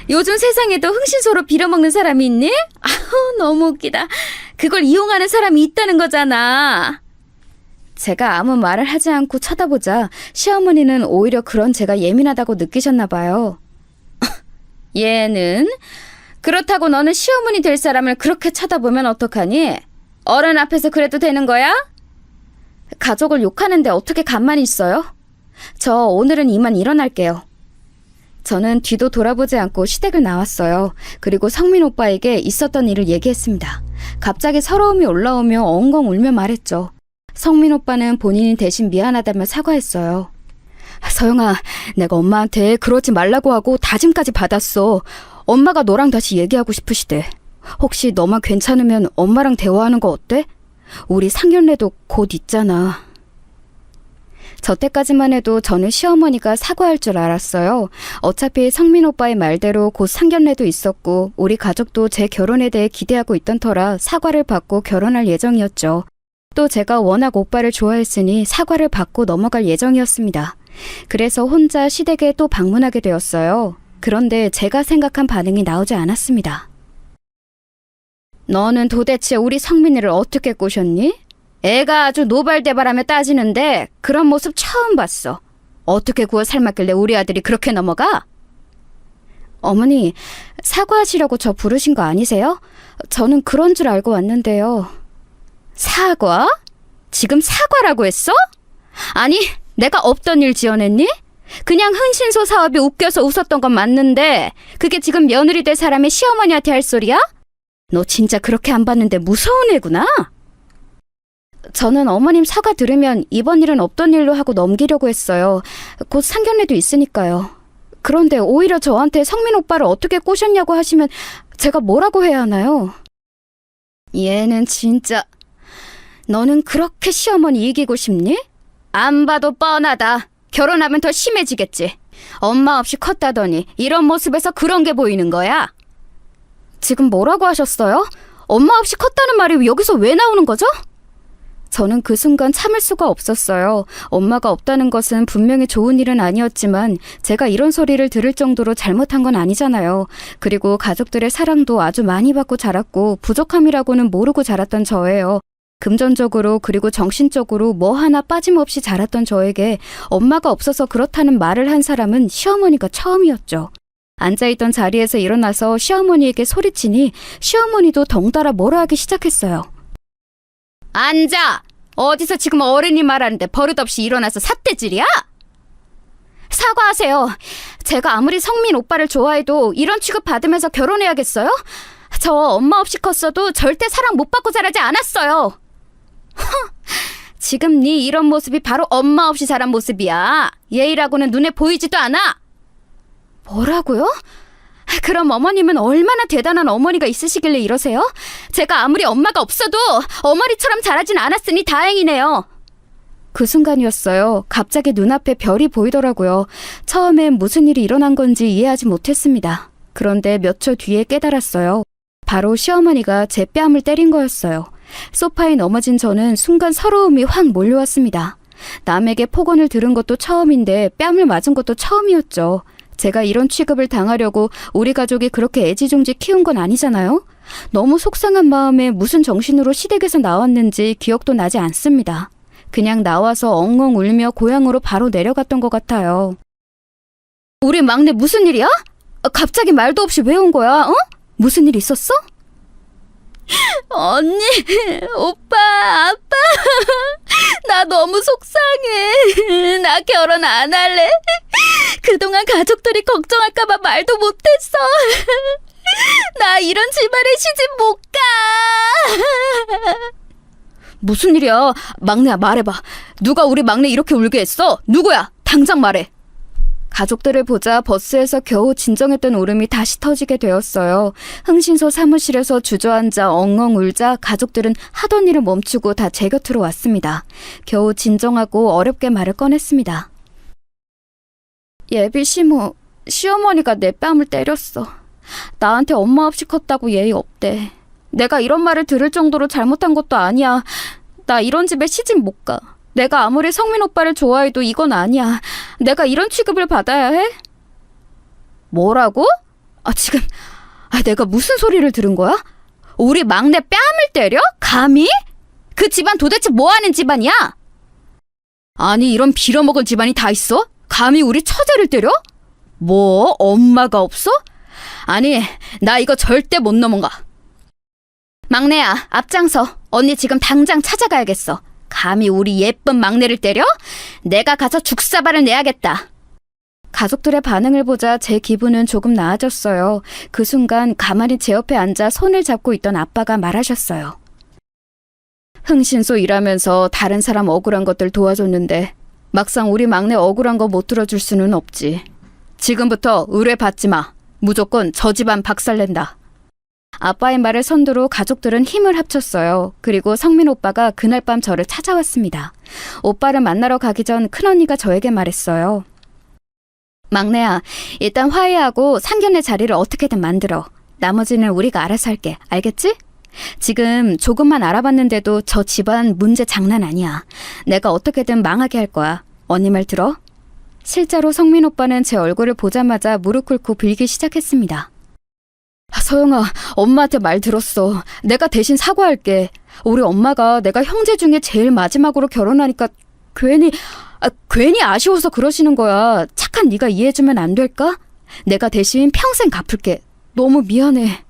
Speaker 2: 요즘 세상에도 흥신소로 빌어먹는 사람이 있니? 너무 웃기다. 그걸 이용하는 사람이 있다는 거잖아. 제가 아무 말을 하지 않고 쳐다보자 시어머니는 오히려 그런 제가 예민하다고 느끼셨나 봐요. 얘는? 그렇다고 너는 시어머니 될 사람을 그렇게 쳐다보면 어떡하니? 어른 앞에서 그래도 되는 거야? 가족을 욕하는데 어떻게 가만히 있어요? 저 오늘은 이만 일어날게요. 저는 뒤도 돌아보지 않고 시댁을 나왔어요. 그리고 성민 오빠에게 있었던 일을 얘기했습니다. 갑자기 서러움이 올라오며 엉엉 울며 말했죠. 성민 오빠는 본인이 대신 미안하다며 사과했어요. 서영아, 내가 엄마한테 그러지 말라고 하고 다짐까지 받았어. 엄마가 너랑 다시 얘기하고 싶으시대. 혹시 너만 괜찮으면 엄마랑 대화하는 거 어때? 우리 상견례도 곧 있잖아. 저 때까지만 해도 저는 시어머니가 사과할 줄 알았어요. 어차피 성민 오빠의 말대로 곧 상견례도 있었고 우리 가족도 제 결혼에 대해 기대하고 있던 터라 사과를 받고 결혼할 예정이었죠. 또 제가 워낙 오빠를 좋아했으니 사과를 받고 넘어갈 예정이었습니다. 그래서 혼자 시댁에 또 방문하게 되었어요. 그런데 제가 생각한 반응이 나오지 않았습니다. 너는 도대체 우리 성민이를 어떻게 꼬셨니? 애가 아주 노발대발하며 따지는데 그런 모습 처음 봤어. 어떻게 구워 삶았길래 우리 아들이 그렇게 넘어가? 어머니, 사과하시려고 저 부르신 거 아니세요? 저는 그런 줄 알고 왔는데요. 사과? 지금 사과라고 했어? 아니, 내가 없던 일 지어냈니? 그냥 흥신소 사업이 웃겨서 웃었던 건 맞는데 그게 지금 며느리 될 사람의 시어머니한테 할 소리야? 너 진짜 그렇게 안 봤는데 무서운 애구나? 저는 어머님 사과 들으면 이번 일은 없던 일로 하고 넘기려고 했어요. 곧 상견례도 있으니까요. 그런데 오히려 저한테 성민 오빠를 어떻게 꼬셨냐고 하시면 제가 뭐라고 해야 하나요? 얘는 진짜... 너는 그렇게 시어머니 이기고 싶니? 안 봐도 뻔하다. 결혼하면 더 심해지겠지. 엄마 없이 컸다더니 이런 모습에서 그런 게 보이는 거야? 지금 뭐라고 하셨어요? 엄마 없이 컸다는 말이 여기서 왜 나오는 거죠? 저는 그 순간 참을 수가 없었어요. 엄마가 없다는 것은 분명히 좋은 일은 아니었지만 제가 이런 소리를 들을 정도로 잘못한 건 아니잖아요. 그리고 가족들의 사랑도 아주 많이 받고 자랐고 부족함이라고는 모르고 자랐던 저예요. 금전적으로 그리고 정신적으로 뭐 하나 빠짐없이 자랐던 저에게 엄마가 없어서 그렇다는 말을 한 사람은 시어머니가 처음이었죠. 앉아있던 자리에서 일어나서 시어머니에게 소리치니 시어머니도 덩달아 뭐라 하기 시작했어요. 앉아! 어디서 지금 어른이 말하는데 버릇없이 일어나서 삿대질이야? 사과하세요. 제가 아무리 성민 오빠를 좋아해도 이런 취급 받으면서 결혼해야겠어요? 저 엄마 없이 컸어도 절대 사랑 못 받고 자라지 않았어요. 지금 네 이런 모습이 바로 엄마 없이 자란 모습이야. 예의라고는 눈에 보이지도 않아. 뭐라고요? 그럼 어머님은 얼마나 대단한 어머니가 있으시길래 이러세요? 제가 아무리 엄마가 없어도 어머니처럼 자라진 않았으니 다행이네요. 그 순간이었어요. 갑자기 눈앞에 별이 보이더라고요. 처음엔 무슨 일이 일어난 건지 이해하지 못했습니다. 그런데 몇 초 뒤에 깨달았어요. 바로 시어머니가 제 뺨을 때린 거였어요. 소파에 넘어진 저는 순간 서러움이 확 몰려왔습니다. 남에게 폭언을 들은 것도 처음인데 뺨을 맞은 것도 처음이었죠. 제가 이런 취급을 당하려고 우리 가족이 그렇게 애지중지 키운 건 아니잖아요? 너무 속상한 마음에 무슨 정신으로 시댁에서 나왔는지 기억도 나지 않습니다. 그냥 나와서 엉엉 울며 고향으로 바로 내려갔던 것 같아요. 우리 막내 무슨 일이야? 갑자기 말도 없이 왜 온 거야? 어? 무슨 일 있었어? 언니, 오빠, 아빠, 나 너무 속상해. 나 결혼 안 할래. 그동안 가족들이 걱정할까봐 말도 못했어. 나 이런 집안에 시집 못 가. 무슨 일이야? 막내야, 말해봐. 누가 우리 막내 이렇게 울게 했어? 누구야? 당장 말해. 가족들을 보자 버스에서 겨우 진정했던 울음이 다시 터지게 되었어요. 흥신소 사무실에서 주저앉아 엉엉 울자 가족들은 하던 일을 멈추고 다 제 곁으로 왔습니다. 겨우 진정하고 어렵게 말을 꺼냈습니다. 예비 시모, 시어머니가 내 뺨을 때렸어. 나한테 엄마 없이 컸다고 예의 없대. 내가 이런 말을 들을 정도로 잘못한 것도 아니야. 나 이런 집에 시집 못 가. 내가 아무리 성민 오빠를 좋아해도 이건 아니야. 내가 이런 취급을 받아야 해? 뭐라고? 지금 내가 무슨 소리를 들은 거야? 우리 막내 뺨을 때려? 감히? 그 집안 도대체 뭐하는 집안이야? 아니 이런 빌어먹은 집안이 다 있어? 감히 우리 처제를 때려? 뭐? 엄마가 없어? 아니 나 이거 절대 못 넘어가. 막내야 앞장서. 언니 지금 당장 찾아가야겠어. 감히 우리 예쁜 막내를 때려? 내가 가서 죽사발을 내야겠다. 가족들의 반응을 보자 제 기분은 조금 나아졌어요. 그 순간 가만히 제 옆에 앉아 손을 잡고 있던 아빠가 말하셨어요. 흥신소 일하면서 다른 사람 억울한 것들 도와줬는데 막상 우리 막내 억울한 거 못 들어줄 수는 없지. 지금부터 의뢰받지 마. 무조건 저 집안 박살낸다. 아빠의 말을 선두로 가족들은 힘을 합쳤어요. 그리고 성민 오빠가 그날 밤 저를 찾아왔습니다. 오빠를 만나러 가기 전 큰언니가 저에게 말했어요. 막내야, 일단 화해하고 상견례 자리를 어떻게든 만들어. 나머지는 우리가 알아서 할게. 알겠지? 지금 조금만 알아봤는데도 저 집안 문제 장난 아니야. 내가 어떻게든 망하게 할 거야. 언니 말 들어? 실제로 성민 오빠는 제 얼굴을 보자마자 무릎 꿇고 빌기 시작했습니다. 서영아, 엄마한테 말 들었어. 내가 대신 사과할게. 우리 엄마가 내가 형제 중에 제일 마지막으로 결혼하니까 괜히 아쉬워서 그러시는 거야. 착한 네가 이해해주면 안 될까? 내가 대신 평생 갚을게. 너무 미안해.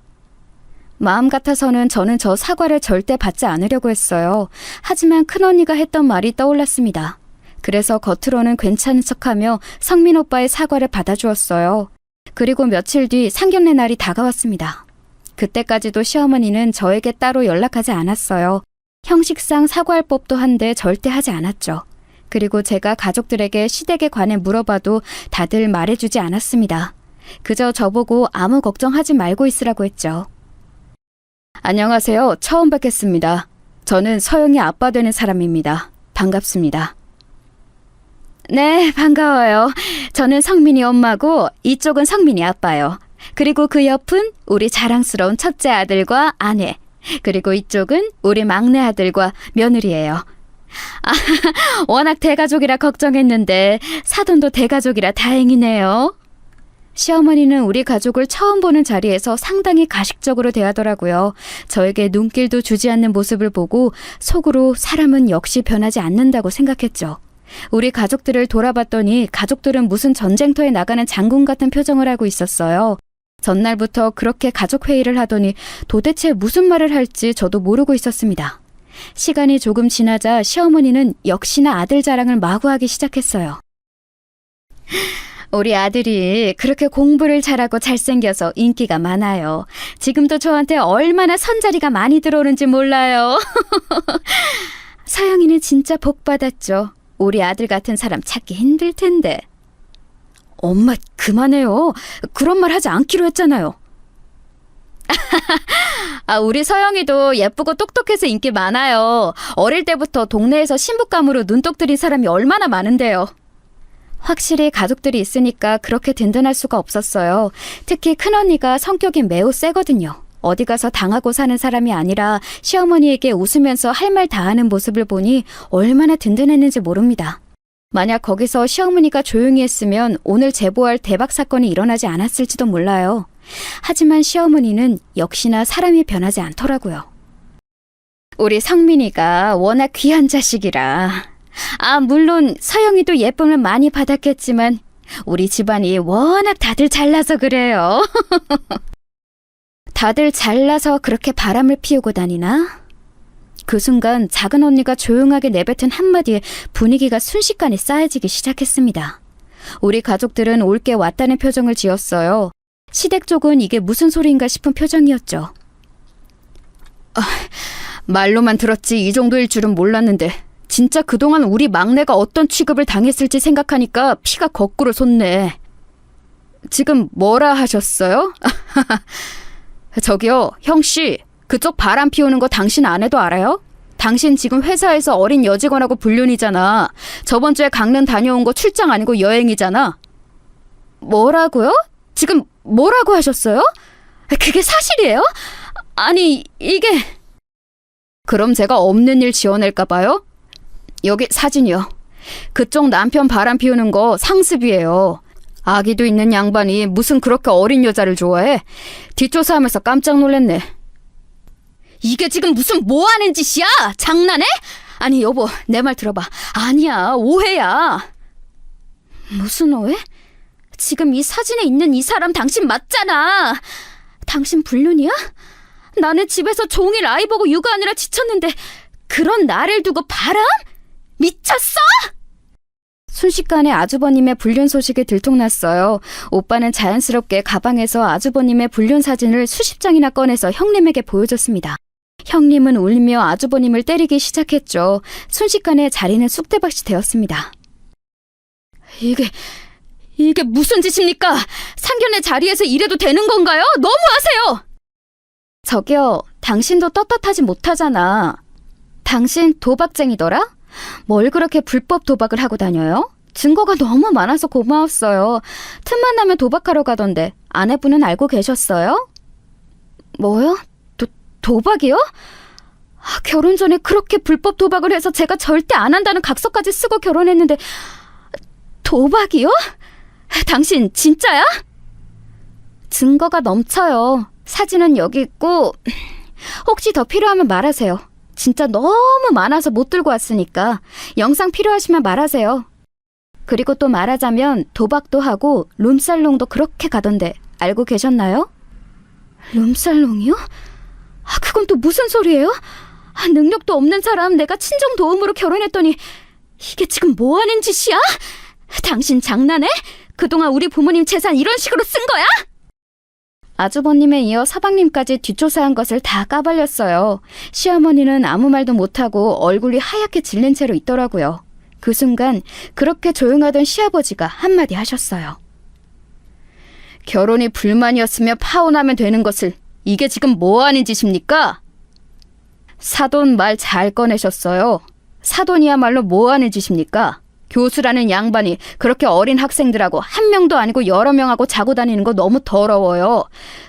Speaker 2: 마음 같아서는 저는 저 사과를 절대 받지 않으려고 했어요. 하지만 큰언니가 했던 말이 떠올랐습니다. 그래서 겉으로는 괜찮은 척하며 성민 오빠의 사과를 받아주었어요. 그리고 며칠 뒤 상견례 날이 다가왔습니다. 그때까지도 시어머니는 저에게 따로 연락하지 않았어요. 형식상 사과할 법도 한데 절대 하지 않았죠. 그리고 제가 가족들에게 시댁에 관해 물어봐도 다들 말해주지 않았습니다. 그저 저보고 아무 걱정하지 말고 있으라고 했죠. 안녕하세요. 처음 뵙겠습니다. 저는 서영이 아빠 되는 사람입니다. 반갑습니다. 네, 반가워요. 저는 성민이 엄마고 이쪽은 성민이 아빠요. 그리고 그 옆은 우리 자랑스러운 첫째 아들과 아내. 그리고 이쪽은 우리 막내 아들과 며느리예요. 워낙 대가족이라 걱정했는데 사돈도 대가족이라 다행이네요. 시어머니는 우리 가족을 처음 보는 자리에서 상당히 가식적으로 대하더라고요. 저에게 눈길도 주지 않는 모습을 보고 속으로 사람은 역시 변하지 않는다고 생각했죠. 우리 가족들을 돌아봤더니 가족들은 무슨 전쟁터에 나가는 장군 같은 표정을 하고 있었어요. 전날부터 그렇게 가족 회의를 하더니 도대체 무슨 말을 할지 저도 모르고 있었습니다. 시간이 조금 지나자 시어머니는 역시나 아들 자랑을 마구하기 시작했어요. 우리 아들이 그렇게 공부를 잘하고 잘생겨서 인기가 많아요. 지금도 저한테 얼마나 선자리가 많이 들어오는지 몰라요. 서영이는 진짜 복 받았죠. 우리 아들 같은 사람 찾기 힘들 텐데. 엄마 그만해요. 그런 말 하지 않기로 했잖아요. 우리 서영이도 예쁘고 똑똑해서 인기 많아요. 어릴 때부터 동네에서 신부감으로 눈독 들인 사람이 얼마나 많은데요. 확실히 가족들이 있으니까 그렇게 든든할 수가 없었어요. 특히 큰언니가 성격이 매우 세거든요. 어디 가서 당하고 사는 사람이 아니라 시어머니에게 웃으면서 할 말 다 하는 모습을 보니 얼마나 든든했는지 모릅니다. 만약 거기서 시어머니가 조용히 했으면 오늘 제보할 대박 사건이 일어나지 않았을지도 몰라요. 하지만 시어머니는 역시나 사람이 변하지 않더라고요. 우리 성민이가 워낙 귀한 자식이라. 물론 서영이도 예쁨을 많이 받았겠지만 우리 집안이 워낙 다들 잘나서 그래요. 다들 잘나서 그렇게 바람을 피우고 다니나? 그 순간 작은 언니가 조용하게 내뱉은 한마디에 분위기가 순식간에 싸해지기 시작했습니다. 우리 가족들은 올게 왔다는 표정을 지었어요. 시댁 쪽은 이게 무슨 소리인가 싶은 표정이었죠. 말로만 들었지 이 정도일 줄은 몰랐는데 진짜 그동안 우리 막내가 어떤 취급을 당했을지 생각하니까 피가 거꾸로 솟네. 지금 뭐라 하셨어요? 저기요, 형씨. 그쪽 바람 피우는 거 당신 안 해도 알아요? 당신 지금 회사에서 어린 여직원하고 불륜이잖아. 저번 주에 강릉 다녀온 거 출장 아니고 여행이잖아. 뭐라고요? 지금 뭐라고 하셨어요? 그게 사실이에요? 아니, 이게... 그럼 제가 없는 일 지어낼까 봐요? 여기 사진이요. 그쪽 남편 바람 피우는 거 상습이에요. 아기도 있는 양반이 무슨 그렇게 어린 여자를 좋아해? 뒷조사하면서 깜짝 놀랐네. 이게 지금 무슨 뭐하는 짓이야? 장난해? 아니 여보, 내 말 들어봐. 아니야, 오해야. 무슨 오해? 지금 이 사진에 있는 이 사람 당신 맞잖아. 당신 불륜이야? 나는 집에서 종일 아이 보고 육아하느라 지쳤는데 그런 나를 두고 바람? 미쳤어? 순식간에 아주버님의 불륜 소식이 들통났어요. 오빠는 자연스럽게 가방에서 아주버님의 불륜 사진을 수십 장이나 꺼내서 형님에게 보여줬습니다. 형님은 울며 아주버님을 때리기 시작했죠. 순식간에 자리는 쑥대밭이 되었습니다. 이게 무슨 짓입니까? 상견례 자리에서 이래도 되는 건가요? 너무하세요! 저기요, 당신도 떳떳하지 못하잖아. 당신 도박쟁이더라? 뭘 그렇게 불법 도박을 하고 다녀요? 증거가 너무 많아서 고마웠어요. 틈만 나면 도박하러 가던데 아내분은 알고 계셨어요? 뭐요? 도박이요? 결혼 전에 그렇게 불법 도박을 해서 제가 절대 안 한다는 각서까지 쓰고 결혼했는데 도박이요? 당신 진짜야? 증거가 넘쳐요. 사진은 여기 있고 혹시 더 필요하면 말하세요. 진짜 너무 많아서 못 들고 왔으니까 영상 필요하시면 말하세요. 그리고 또 말하자면 도박도 하고 룸살롱도 그렇게 가던데 알고 계셨나요? 룸살롱이요? 그건 또 무슨 소리예요? 능력도 없는 사람 내가 친정 도움으로 결혼했더니 이게 지금 뭐 하는 짓이야? 당신 장난해? 그동안 우리 부모님 재산 이런 식으로 쓴 거야? 아주버님에 이어 서방님까지 뒷조사한 것을 다 까발렸어요. 시어머니는 아무 말도 못하고 얼굴이 하얗게 질린 채로 있더라고요. 그 순간 그렇게 조용하던 시아버지가 한마디 하셨어요. 결혼이 불만이었으며 파혼하면 되는 것을 이게 지금 뭐하는 짓입니까? 사돈 말 잘 꺼내셨어요. 사돈이야말로 뭐하는 짓입니까? 교수라는 양반이 그렇게 어린 학생들하고 한 명도 아니고 여러 명하고 자고 다니는 거 너무 더러워요.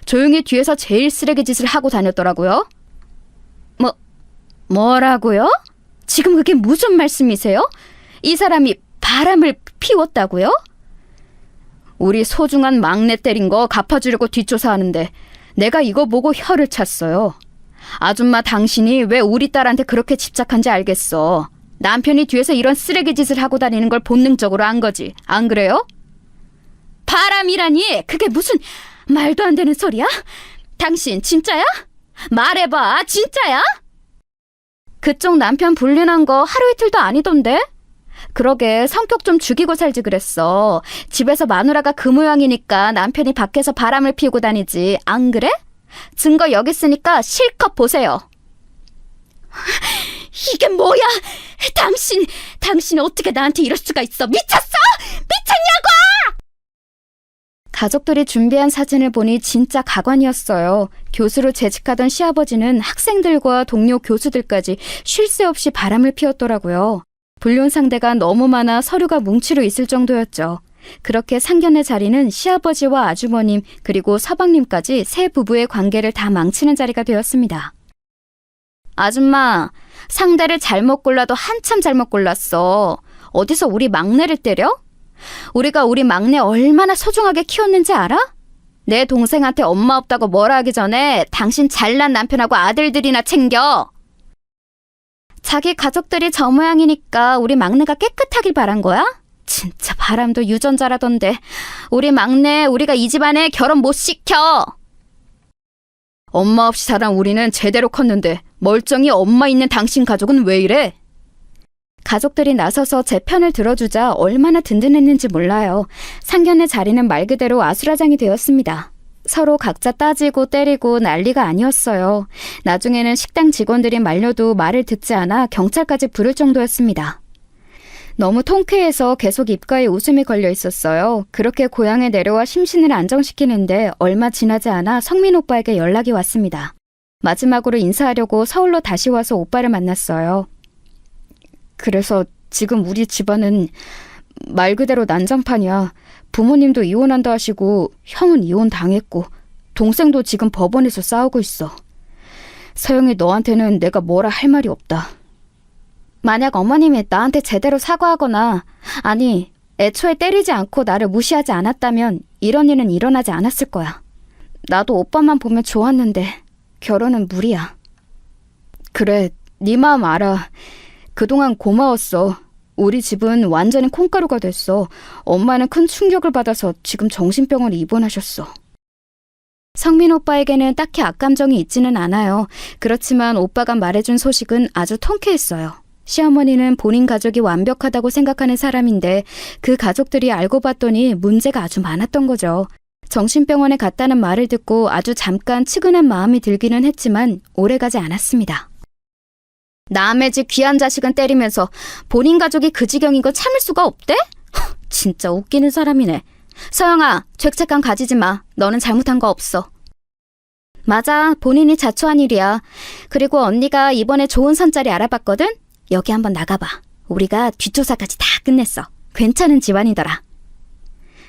Speaker 2: 조용히 뒤에서 제일 쓰레기 짓을 하고 다녔더라고요. 뭐라고요? 지금 그게 무슨 말씀이세요? 이 사람이 바람을 피웠다고요? 우리 소중한 막내 때린 거 갚아주려고 뒷조사하는데 내가 이거 보고 혀를 찼어요. 아줌마 당신이 왜 우리 딸한테 그렇게 집착한지 알겠어. 남편이 뒤에서 이런 쓰레기 짓을 하고 다니는 걸 본능적으로 안 거지. 안 그래요? 바람이라니 그게 무슨 말도 안 되는 소리야? 당신 진짜야? 말해봐, 진짜야? 그쪽 남편 불륜한 거 하루 이틀도 아니던데? 그러게 성격 좀 죽이고 살지 그랬어. 집에서 마누라가 그 모양이니까 남편이 밖에서 바람을 피우고 다니지. 안 그래? 증거 여기 있으니까 실컷 보세요. 이게 뭐야? 당신 어떻게 나한테 이럴 수가 있어? 미쳤어? 미쳤냐고! 가족들이 준비한 사진을 보니 진짜 가관이었어요. 교수로 재직하던 시아버지는 학생들과 동료 교수들까지 쉴 새 없이 바람을 피웠더라고요. 불륜 상대가 너무 많아 서류가 뭉치로 있을 정도였죠. 그렇게 상견례 자리는 시아버지와 아주버님 그리고 서방님까지 세 부부의 관계를 다 망치는 자리가 되었습니다. 아줌마, 상대를 잘못 골라도 한참 잘못 골랐어. 어디서 우리 막내를 때려? 우리가 우리 막내 얼마나 소중하게 키웠는지 알아? 내 동생한테 엄마 없다고 뭐라 하기 전에 당신 잘난 남편하고 아들들이나 챙겨. 자기 가족들이 저 모양이니까 우리 막내가 깨끗하길 바란 거야? 진짜 바람도 유전자라던데. 우리 막내 우리가 이 집안에 결혼 못 시켜. 엄마 없이 자란 우리는 제대로 컸는데 멀쩡히 엄마 있는 당신 가족은 왜 이래? 가족들이 나서서 제 편을 들어주자 얼마나 든든했는지 몰라요. 상견례 자리는 말 그대로 아수라장이 되었습니다. 서로 각자 따지고 때리고 난리가 아니었어요. 나중에는 식당 직원들이 말려도 말을 듣지 않아 경찰까지 부를 정도였습니다. 너무 통쾌해서 계속 입가에 웃음이 걸려 있었어요. 그렇게 고향에 내려와 심신을 안정시키는데 얼마 지나지 않아 성민 오빠에게 연락이 왔습니다. 마지막으로 인사하려고 서울로 다시 와서 오빠를 만났어요. 그래서 지금 우리 집안은 말 그대로 난장판이야. 부모님도 이혼한다 하시고 형은 이혼 당했고 동생도 지금 법원에서 싸우고 있어. 서영이 너한테는 내가 뭐라 할 말이 없다. 만약 어머님이 나한테 제대로 사과하거나 아니 애초에 때리지 않고 나를 무시하지 않았다면 이런 일은 일어나지 않았을 거야. 나도 오빠만 보면 좋았는데 결혼은 무리야. 그래, 네 마음 알아. 그동안 고마웠어. 우리 집은 완전히 콩가루가 됐어. 엄마는 큰 충격을 받아서 지금 정신병원에 입원하셨어. 성민 오빠에게는 딱히 악감정이 있지는 않아요. 그렇지만 오빠가 말해준 소식은 아주 통쾌했어요. 시어머니는 본인 가족이 완벽하다고 생각하는 사람인데 그 가족들이 알고 봤더니 문제가 아주 많았던 거죠. 정신병원에 갔다는 말을 듣고 아주 잠깐 측은한 마음이 들기는 했지만 오래가지 않았습니다. 남의 집 귀한 자식은 때리면서 본인 가족이 그 지경인 걸 참을 수가 없대? 진짜 웃기는 사람이네. 서영아, 죄책감 가지지 마. 너는 잘못한 거 없어. 맞아, 본인이 자초한 일이야. 그리고 언니가 이번에 좋은 선자리 알아봤거든? 여기 한번 나가봐. 우리가 뒷조사까지 다 끝냈어. 괜찮은 집안이더라.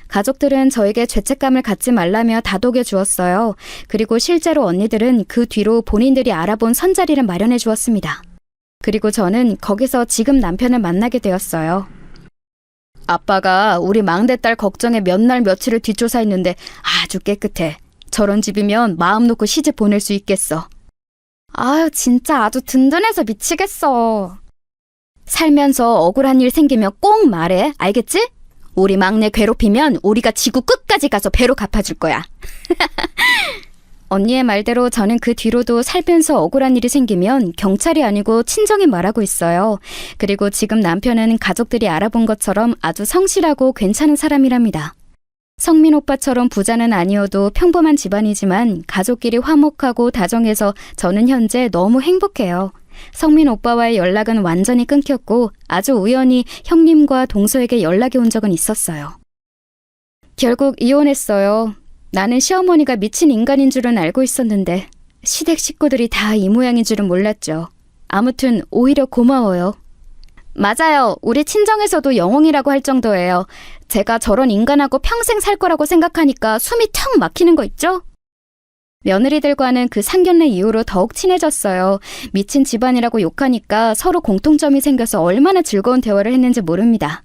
Speaker 2: 가족들은 저에게 죄책감을 갖지 말라며 다독여 주었어요. 그리고 실제로 언니들은 그 뒤로 본인들이 알아본 선자리를 마련해 주었습니다. 그리고 저는 거기서 지금 남편을 만나게 되었어요. 아빠가 우리 막내딸 걱정에 몇 날 며칠을 뒷조사했는데 아주 깨끗해. 저런 집이면 마음 놓고 시집 보낼 수 있겠어. 아유, 진짜 아주 든든해서 미치겠어. 살면서 억울한 일 생기면 꼭 말해. 알겠지? 우리 막내 괴롭히면 우리가 지구 끝까지 가서 배로 갚아줄 거야. 언니의 말대로 저는 그 뒤로도 살면서 억울한 일이 생기면 경찰이 아니고 친정에 말하고 있어요. 그리고 지금 남편은 가족들이 알아본 것처럼 아주 성실하고 괜찮은 사람이랍니다. 성민 오빠처럼 부자는 아니어도 평범한 집안이지만 가족끼리 화목하고 다정해서 저는 현재 너무 행복해요. 성민 오빠와의 연락은 완전히 끊겼고 아주 우연히 형님과 동서에게 연락이 온 적은 있었어요. 결국 이혼했어요. 나는 시어머니가 미친 인간인 줄은 알고 있었는데 시댁 식구들이 다 이 모양인 줄은 몰랐죠. 아무튼 오히려 고마워요. 맞아요. 우리 친정에서도 영웅이라고 할 정도예요. 제가 저런 인간하고 평생 살 거라고 생각하니까 숨이 턱 막히는 거 있죠? 며느리들과는 그 상견례 이후로 더욱 친해졌어요. 미친 집안이라고 욕하니까 서로 공통점이 생겨서 얼마나 즐거운 대화를 했는지 모릅니다.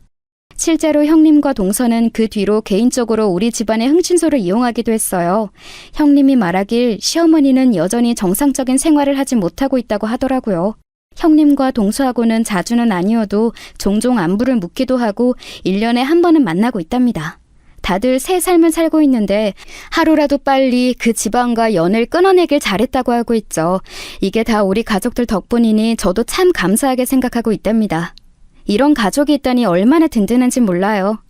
Speaker 2: 실제로 형님과 동서는 그 뒤로 개인적으로 우리 집안의 흥신소를 이용하기도 했어요. 형님이 말하길 시어머니는 여전히 정상적인 생활을 하지 못하고 있다고 하더라고요. 형님과 동서하고는 자주는 아니어도 종종 안부를 묻기도 하고 1년에 한 번은 만나고 있답니다. 다들 새 삶을 살고 있는데 하루라도 빨리 그 집안과 연을 끊어내길 잘했다고 하고 있죠. 이게 다 우리 가족들 덕분이니 저도 참 감사하게 생각하고 있답니다. 이런 가족이 있다니 얼마나 든든한지 몰라요.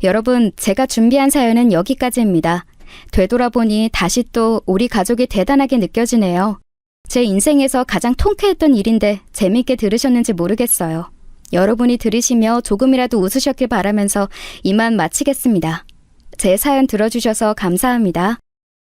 Speaker 2: 여러분, 제가 준비한 사연은 여기까지입니다. 되돌아보니 다시 또 우리 가족이 대단하게 느껴지네요. 제 인생에서 가장 통쾌했던 일인데 재미있게 들으셨는지 모르겠어요. 여러분이 들으시며 조금이라도 웃으셨길 바라면서 이만 마치겠습니다. 제 사연 들어주셔서 감사합니다.